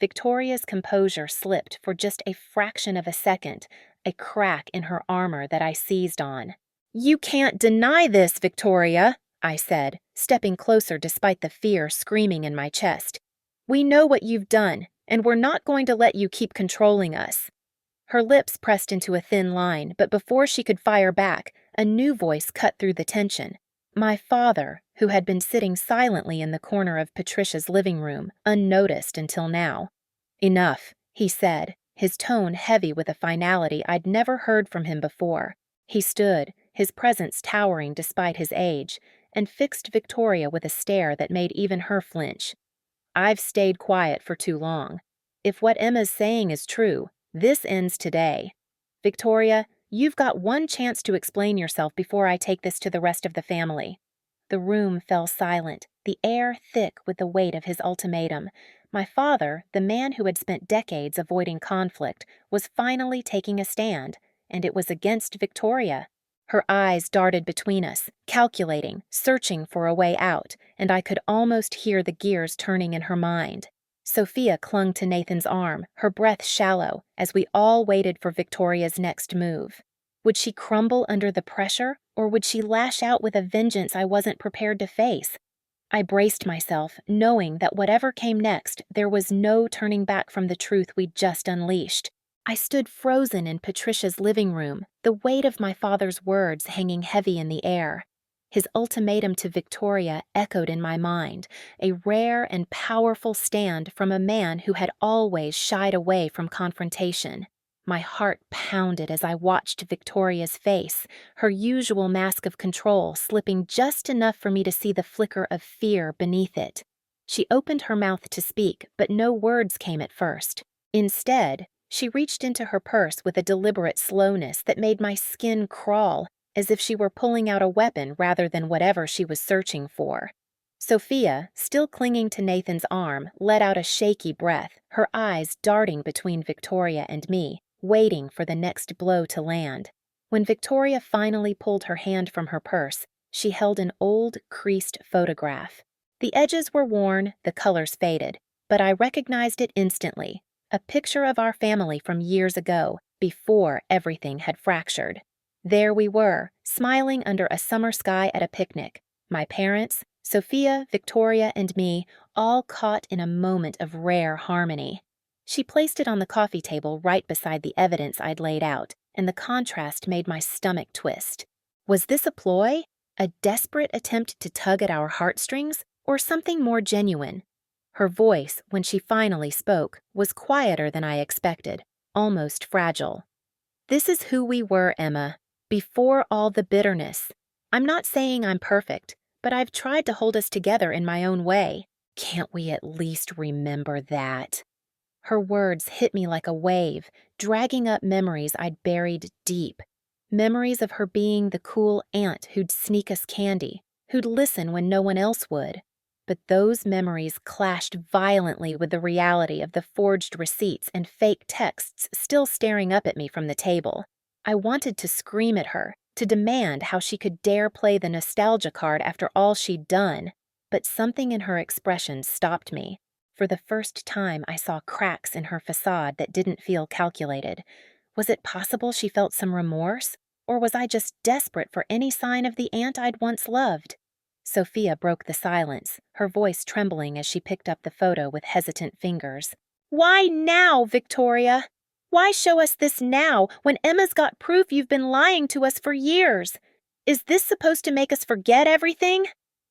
Victoria's composure slipped for just a fraction of a second, a crack in her armor that I seized on. "You can't deny this, Victoria," I said, stepping closer despite the fear screaming in my chest. "We know what you've done, and we're not going to let you keep controlling us." Her lips pressed into a thin line, but before she could fire back, a new voice cut through the tension. My father, who had been sitting silently in the corner of Patricia's living room, unnoticed until now. "Enough," he said, his tone heavy with a finality I'd never heard from him before. He stood, his presence towering despite his age, and fixed Victoria with a stare that made even her flinch. "I've stayed quiet for too long. If what Emma's saying is true, this ends today. Victoria, you've got one chance to explain yourself before I take this to the rest of the family." The room fell silent, the air thick with the weight of his ultimatum. My father, the man who had spent decades avoiding conflict, was finally taking a stand, and it was against Victoria. Her eyes darted between us, calculating, searching for a way out, and I could almost hear the gears turning in her mind. Sophia clung to Nathan's arm, her breath shallow, as we all waited for Victoria's next move. Would she crumble under the pressure, or would she lash out with a vengeance I wasn't prepared to face? I braced myself, knowing that whatever came next, there was no turning back from the truth we'd just unleashed. I stood frozen in Patricia's living room, the weight of my father's words hanging heavy in the air. His ultimatum to Victoria echoed in my mind, a rare and powerful stand from a man who had always shied away from confrontation. My heart pounded as I watched Victoria's face, her usual mask of control slipping just enough for me to see the flicker of fear beneath it. She opened her mouth to speak, but no words came at first. Instead, she reached into her purse with a deliberate slowness that made my skin crawl, as if she were pulling out a weapon rather than whatever she was searching for. Sophia, still clinging to Nathan's arm, let out a shaky breath, her eyes darting between Victoria and me, waiting for the next blow to land. When Victoria finally pulled her hand from her purse, she held an old, creased photograph. The edges were worn, the colors faded, but I recognized it instantly. A picture of our family from years ago, before everything had fractured. There we were, smiling under a summer sky at a picnic. My parents, Sophia, Victoria, and me, all caught in a moment of rare harmony. She placed it on the coffee table right beside the evidence I'd laid out, and the contrast made my stomach twist. Was this a ploy? A desperate attempt to tug at our heartstrings? Or something more genuine? Her voice, when she finally spoke, was quieter than I expected, almost fragile. This is who we were, Emma, before all the bitterness. I'm not saying I'm perfect, but I've tried to hold us together in my own way. Can't we at least remember that? Her words hit me like a wave, dragging up memories I'd buried deep. Memories of her being the cool aunt who'd sneak us candy, who'd listen when no one else would. But those memories clashed violently with the reality of the forged receipts and fake texts still staring up at me from the table. I wanted to scream at her, to demand how she could dare play the nostalgia card after all she'd done, but something in her expression stopped me. For the first time, I saw cracks in her facade that didn't feel calculated. Was it possible she felt some remorse? Or was I just desperate for any sign of the aunt I'd once loved? Sophia broke the silence, her voice trembling as she picked up the photo with hesitant fingers. Why now, Victoria? Why show us this now, when Emma's got proof you've been lying to us for years? Is this supposed to make us forget everything?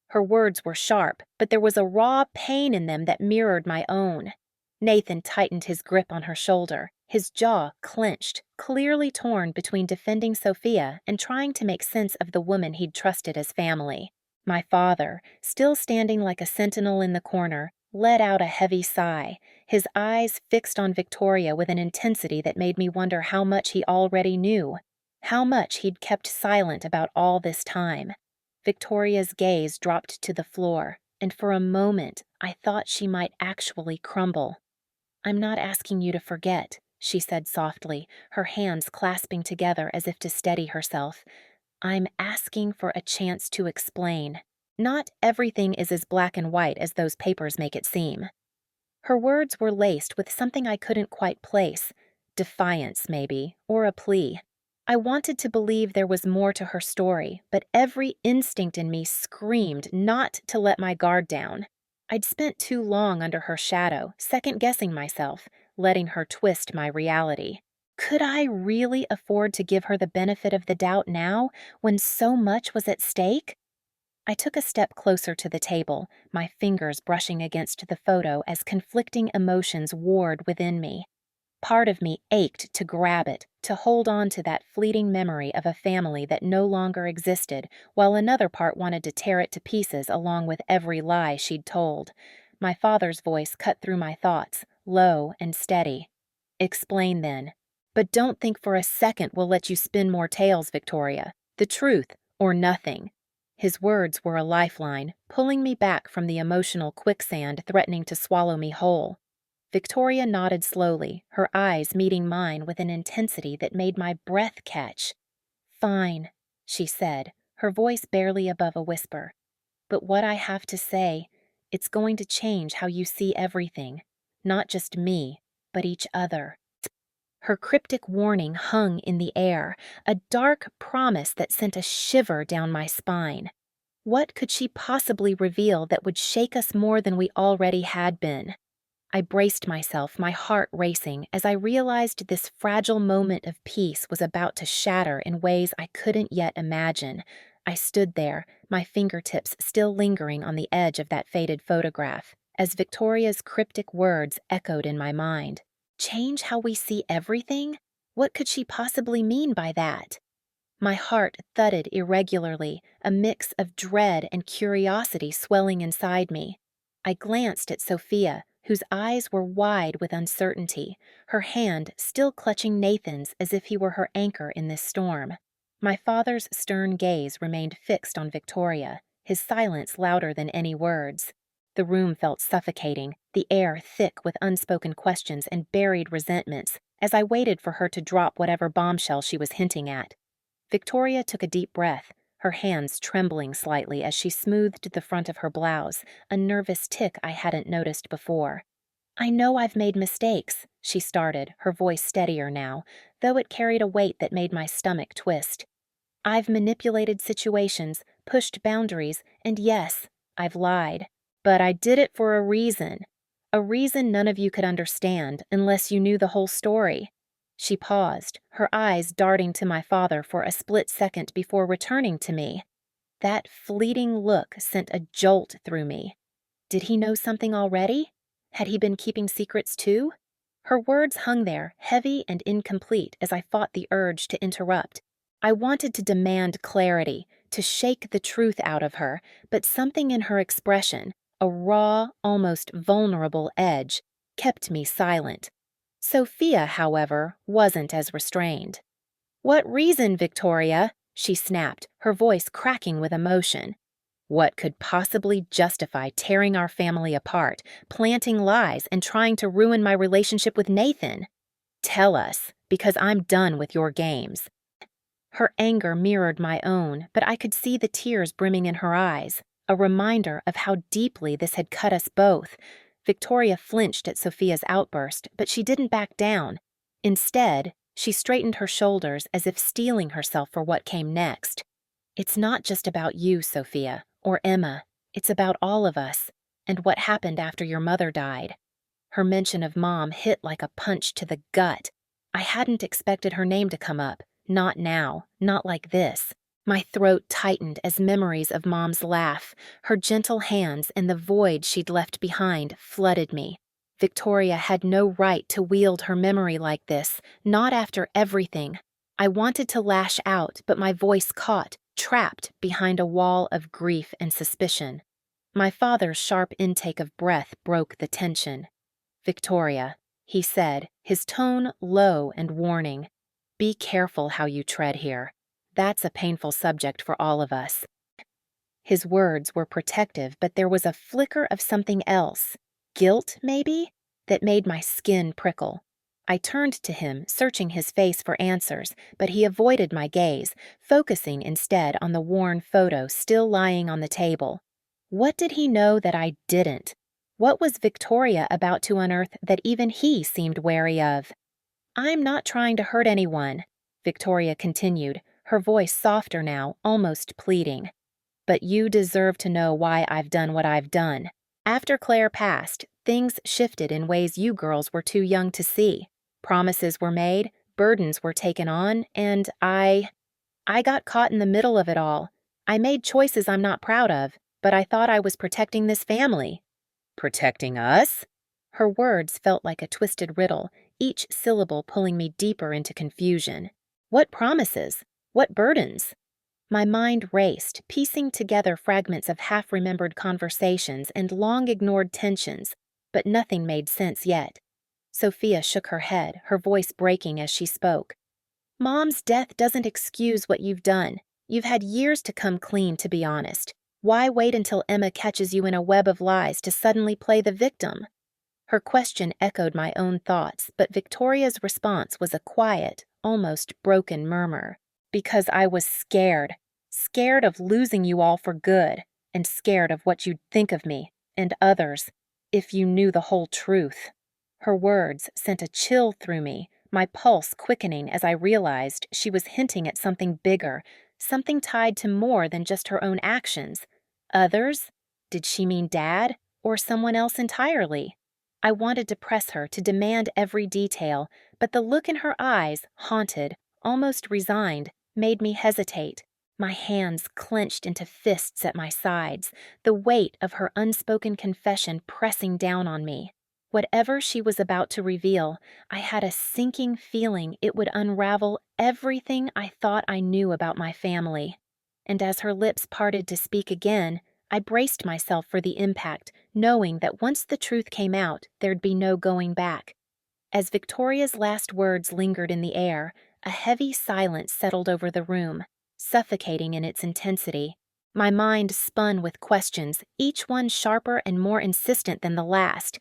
Her words were sharp, but there was a raw pain in them that mirrored my own. Nathan tightened his grip on her shoulder, his jaw clenched, clearly torn between defending Sophia and trying to make sense of the woman he'd trusted as family. My father, still standing like a sentinel in the corner, let out a heavy sigh, his eyes fixed on Victoria with an intensity that made me wonder how much he already knew, how much he'd kept silent about all this time. Victoria's gaze dropped to the floor, and for a moment I thought she might actually crumble. I'm not asking you to forget, she said softly, her hands clasping together as if to steady herself. I'm asking for a chance to explain. Not everything is as black and white as those papers make it seem. Her words were laced with something I couldn't quite place. Defiance, maybe, or a plea. I wanted to believe there was more to her story, but every instinct in me screamed not to let my guard down. I'd spent too long under her shadow, second-guessing myself, letting her twist my reality. Could I really afford to give her the benefit of the doubt now, when so much was at stake? I took a step closer to the table, my fingers brushing against the photo as conflicting emotions warred within me. Part of me ached to grab it, to hold on to that fleeting memory of a family that no longer existed, while another part wanted to tear it to pieces along with every lie she'd told. My father's voice cut through my thoughts, low and steady. Explain then. But don't think for a second we'll let you spin more tales, Victoria. The truth, or nothing. His words were a lifeline, pulling me back from the emotional quicksand threatening to swallow me whole. Victoria nodded slowly, her eyes meeting mine with an intensity that made my breath catch. "Fine," she said, her voice barely above a whisper. "But what I have to say, it's going to change how you see everything. Not just me, but each other." Her cryptic warning hung in the air, a dark promise that sent a shiver down my spine. What could she possibly reveal that would shake us more than we already had been? I braced myself, my heart racing, as I realized this fragile moment of peace was about to shatter in ways I couldn't yet imagine. I stood there, my fingertips still lingering on the edge of that faded photograph, as Victoria's cryptic words echoed in my mind. Change how we see everything? What could she possibly mean by that? My heart thudded irregularly, a mix of dread and curiosity swelling inside me. I glanced at Sophia, whose eyes were wide with uncertainty, her hand still clutching Nathan's as if he were her anchor in this storm. My father's stern gaze remained fixed on Victoria, his silence louder than any words. The room felt suffocating, the air thick with unspoken questions and buried resentments, as I waited for her to drop whatever bombshell she was hinting at. Victoria took a deep breath, her hands trembling slightly as she smoothed the front of her blouse, a nervous tick I hadn't noticed before. "I know I've made mistakes," she started, her voice steadier now, though it carried a weight that made my stomach twist. "I've manipulated situations, pushed boundaries, and yes, I've lied. But I did it for a reason. A reason none of you could understand unless you knew the whole story." She paused, her eyes darting to my father for a split second before returning to me. That fleeting look sent a jolt through me. Did he know something already? Had he been keeping secrets too? Her words hung there, heavy and incomplete, as I fought the urge to interrupt. I wanted to demand clarity, to shake the truth out of her, but something in her expression, a raw, almost vulnerable edge, kept me silent. Sophia, however, wasn't as restrained. "What reason, Victoria?" she snapped, her voice cracking with emotion. "What could possibly justify tearing our family apart, planting lies, and trying to ruin my relationship with Nathan? Tell us, because I'm done with your games." Her anger mirrored my own, but I could see the tears brimming in her eyes, a reminder of how deeply this had cut us both. Victoria flinched at Sophia's outburst, but she didn't back down. Instead, she straightened her shoulders as if steeling herself for what came next. "It's not just about you, Sophia, or Emma. It's about all of us, and what happened after your mother died." Her mention of Mom hit like a punch to the gut. I hadn't expected her name to come up. Not now, not like this. My throat tightened as memories of Mom's laugh, her gentle hands, and the void she'd left behind flooded me. Victoria had no right to wield her memory like this, not after everything. I wanted to lash out, but my voice caught, trapped behind a wall of grief and suspicion. My father's sharp intake of breath broke the tension. "Victoria," he said, his tone low and warning. "Be careful how you tread here. That's a painful subject for all of us." His words were protective, but there was a flicker of something else, guilt maybe, that made my skin prickle. I turned to him, searching his face for answers, but he avoided my gaze, focusing instead on the worn photo still lying on the table. What did he know that I didn't? What was Victoria about to unearth that even he seemed wary of? "I'm not trying to hurt anyone," Victoria continued, her voice softer now, almost pleading. "But you deserve to know why I've done what I've done. After Claire passed, things shifted in ways you girls were too young to see. Promises were made, burdens were taken on, and I got caught in the middle of it all. I made choices I'm not proud of, but I thought I was protecting this family." "Protecting us?" Her words felt like a twisted riddle, each syllable pulling me deeper into confusion. What promises? What burdens? My mind raced, piecing together fragments of half-remembered conversations and long-ignored tensions, but nothing made sense yet. Sophia shook her head, her voice breaking as she spoke. "Mom's death doesn't excuse what you've done. You've had years to come clean, to be honest. Why wait until Emma catches you in a web of lies to suddenly play the victim?" Her question echoed my own thoughts, but Victoria's response was a quiet, almost broken murmur. Because I was scared. Scared of losing you all for good, and scared of what you'd think of me, and others, if you knew the whole truth. Her words sent a chill through me, my pulse quickening as I realized she was hinting at something bigger, something tied to more than just her own actions. Others? Did she mean Dad, or someone else entirely? I wanted to press her, to demand every detail, but the look in her eyes, haunted, almost resigned, made me hesitate. My hands clenched into fists at my sides, the weight of her unspoken confession pressing down on me. Whatever she was about to reveal, I had a sinking feeling it would unravel everything I thought I knew about my family. And as her lips parted to speak again, I braced myself for the impact, knowing that once the truth came out, there'd be no going back. As Victoria's last words lingered in the air, a heavy silence settled over the room, suffocating in its intensity. My mind spun with questions, each one sharper and more insistent than the last.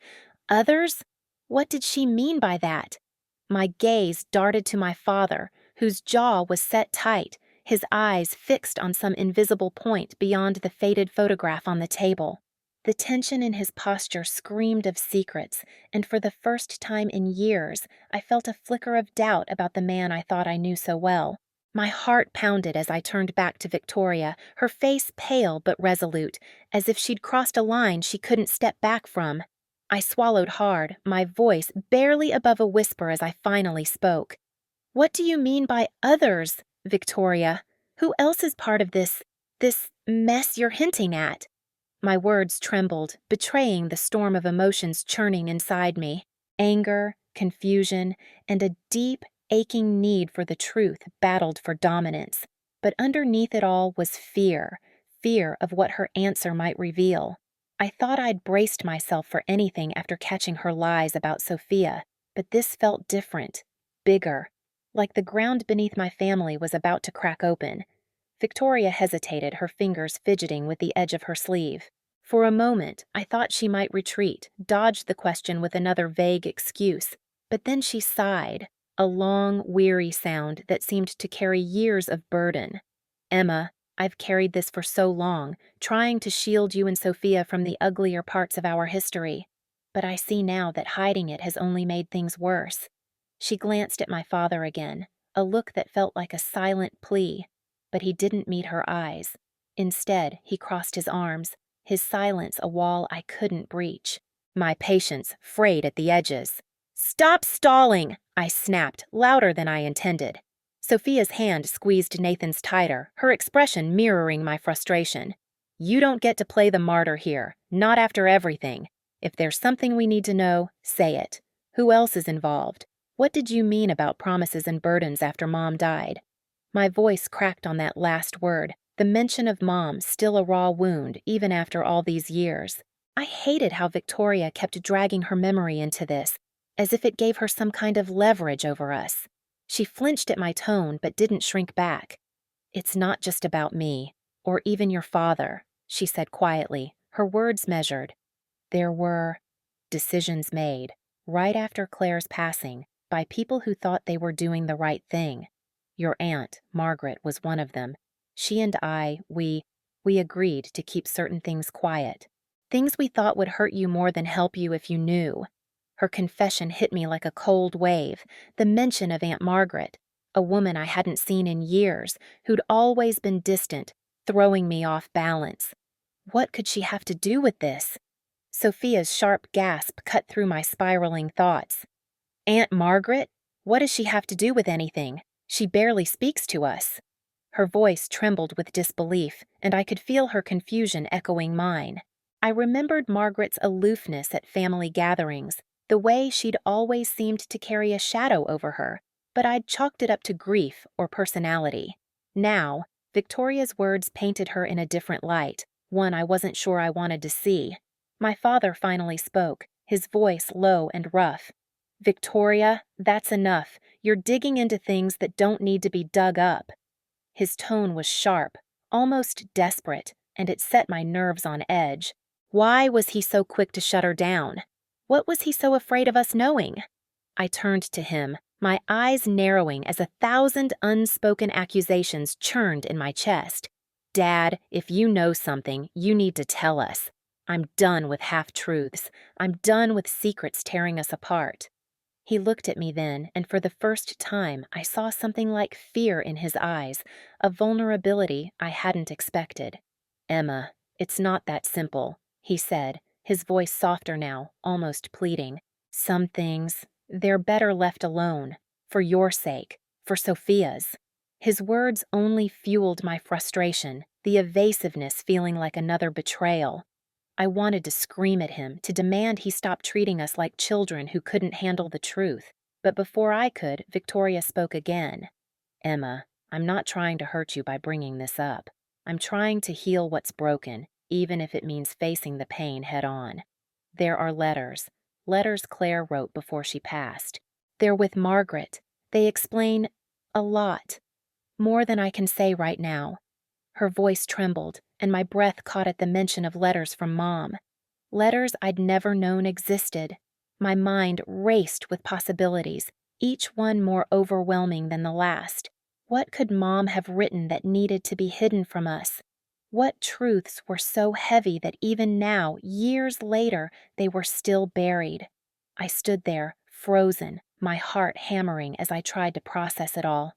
Others? What did she mean by that? My gaze darted to my father, whose jaw was set tight, his eyes fixed on some invisible point beyond the faded photograph on the table. The tension in his posture screamed of secrets, and for the first time in years, I felt a flicker of doubt about the man I thought I knew so well. My heart pounded as I turned back to Victoria, her face pale but resolute, as if she'd crossed a line she couldn't step back from. I swallowed hard, my voice barely above a whisper as I finally spoke. "What do you mean by others, Victoria? Who else is part of this mess you're hinting at?" My words trembled, betraying the storm of emotions churning inside me. Anger, confusion, and a deep, aching need for the truth battled for dominance. But underneath it all was fear of what her answer might reveal. I thought I'd braced myself for anything after catching her lies about Sophia, but this felt different, bigger, like the ground beneath my family was about to crack open. Victoria hesitated, her fingers fidgeting with the edge of her sleeve. For a moment, I thought she might retreat, dodge the question with another vague excuse, but then she sighed, a long, weary sound that seemed to carry years of burden. "Emma, I've carried this for so long, trying to shield you and Sophia from the uglier parts of our history. But I see now that hiding it has only made things worse." She glanced at my father again, a look that felt like a silent plea, but he didn't meet her eyes. Instead, he crossed his arms, his silence a wall I couldn't breach. My patience frayed at the edges. "Stop stalling!" I snapped, louder than I intended. Sophia's hand squeezed Nathan's tighter, her expression mirroring my frustration. "You don't get to play the martyr here, not after everything. If there's something we need to know, say it. Who else is involved? What did you mean about promises and burdens after Mom died?" My voice cracked on that last word, the mention of Mom still a raw wound even after all these years. I hated how Victoria kept dragging her memory into this, as if it gave her some kind of leverage over us. She flinched at my tone but didn't shrink back. "It's not just about me, or even your father," she said quietly, her words measured. "There were decisions made, right after Claire's passing, by people who thought they were doing the right thing. Your aunt, Margaret, was one of them. She and I, we agreed to keep certain things quiet. Things we thought would hurt you more than help you if you knew." Her confession hit me like a cold wave, the mention of Aunt Margaret, a woman I hadn't seen in years, who'd always been distant, throwing me off balance. What could she have to do with this? Sophia's sharp gasp cut through my spiraling thoughts. "Aunt Margaret? What does she have to do with anything? She barely speaks to us." Her voice trembled with disbelief, and I could feel her confusion echoing mine. I remembered Margaret's aloofness at family gatherings, the way she'd always seemed to carry a shadow over her, but I'd chalked it up to grief or personality. Now, Victoria's words painted her in a different light, one I wasn't sure I wanted to see. My father finally spoke, his voice low and rough. "Victoria, that's enough. You're digging into things that don't need to be dug up." His tone was sharp, almost desperate, and it set my nerves on edge. Why was he so quick to shut her down? What was he so afraid of us knowing? I turned to him, my eyes narrowing as 1,000 unspoken accusations churned in my chest. Dad, if you know something, you need to tell us. I'm done with half-truths. I'm done with secrets tearing us apart. He looked at me then, and for the first time, I saw something like fear in his eyes, a vulnerability I hadn't expected. Emma, it's not that simple, he said, his voice softer now, almost pleading. Some things, they're better left alone. For your sake, for Sophia's. His words only fueled my frustration, the evasiveness feeling like another betrayal. I wanted to scream at him, to demand he stop treating us like children who couldn't handle the truth. But before I could, Victoria spoke again. Emma, I'm not trying to hurt you by bringing this up. I'm trying to heal what's broken, even if it means facing the pain head on. There are letters Claire wrote before she passed. They're with Margaret. They explain a lot, more than I can say right now. Her voice trembled, and my breath caught at the mention of letters from Mom. Letters I'd never known existed. My mind raced with possibilities, each one more overwhelming than the last. What could Mom have written that needed to be hidden from us? What truths were so heavy that even now, years later, they were still buried? I stood there, frozen, my heart hammering as I tried to process it all.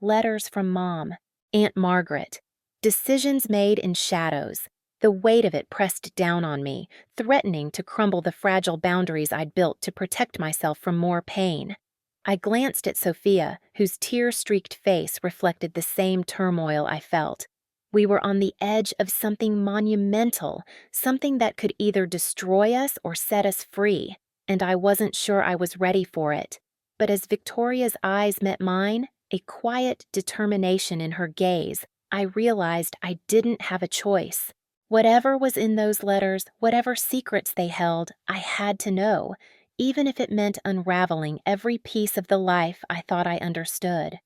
Letters from Mom, Aunt Margaret. Decisions made in shadows. The weight of it pressed down on me, threatening to crumble the fragile boundaries I'd built to protect myself from more pain. I glanced at Sophia, whose tear-streaked face reflected the same turmoil I felt. We were on the edge of something monumental, something that could either destroy us or set us free, and I wasn't sure I was ready for it. But as Victoria's eyes met mine, a quiet determination in her gaze, I realized I didn't have a choice. Whatever was in those letters, whatever secrets they held, I had to know, even if it meant unraveling every piece of the life I thought I understood.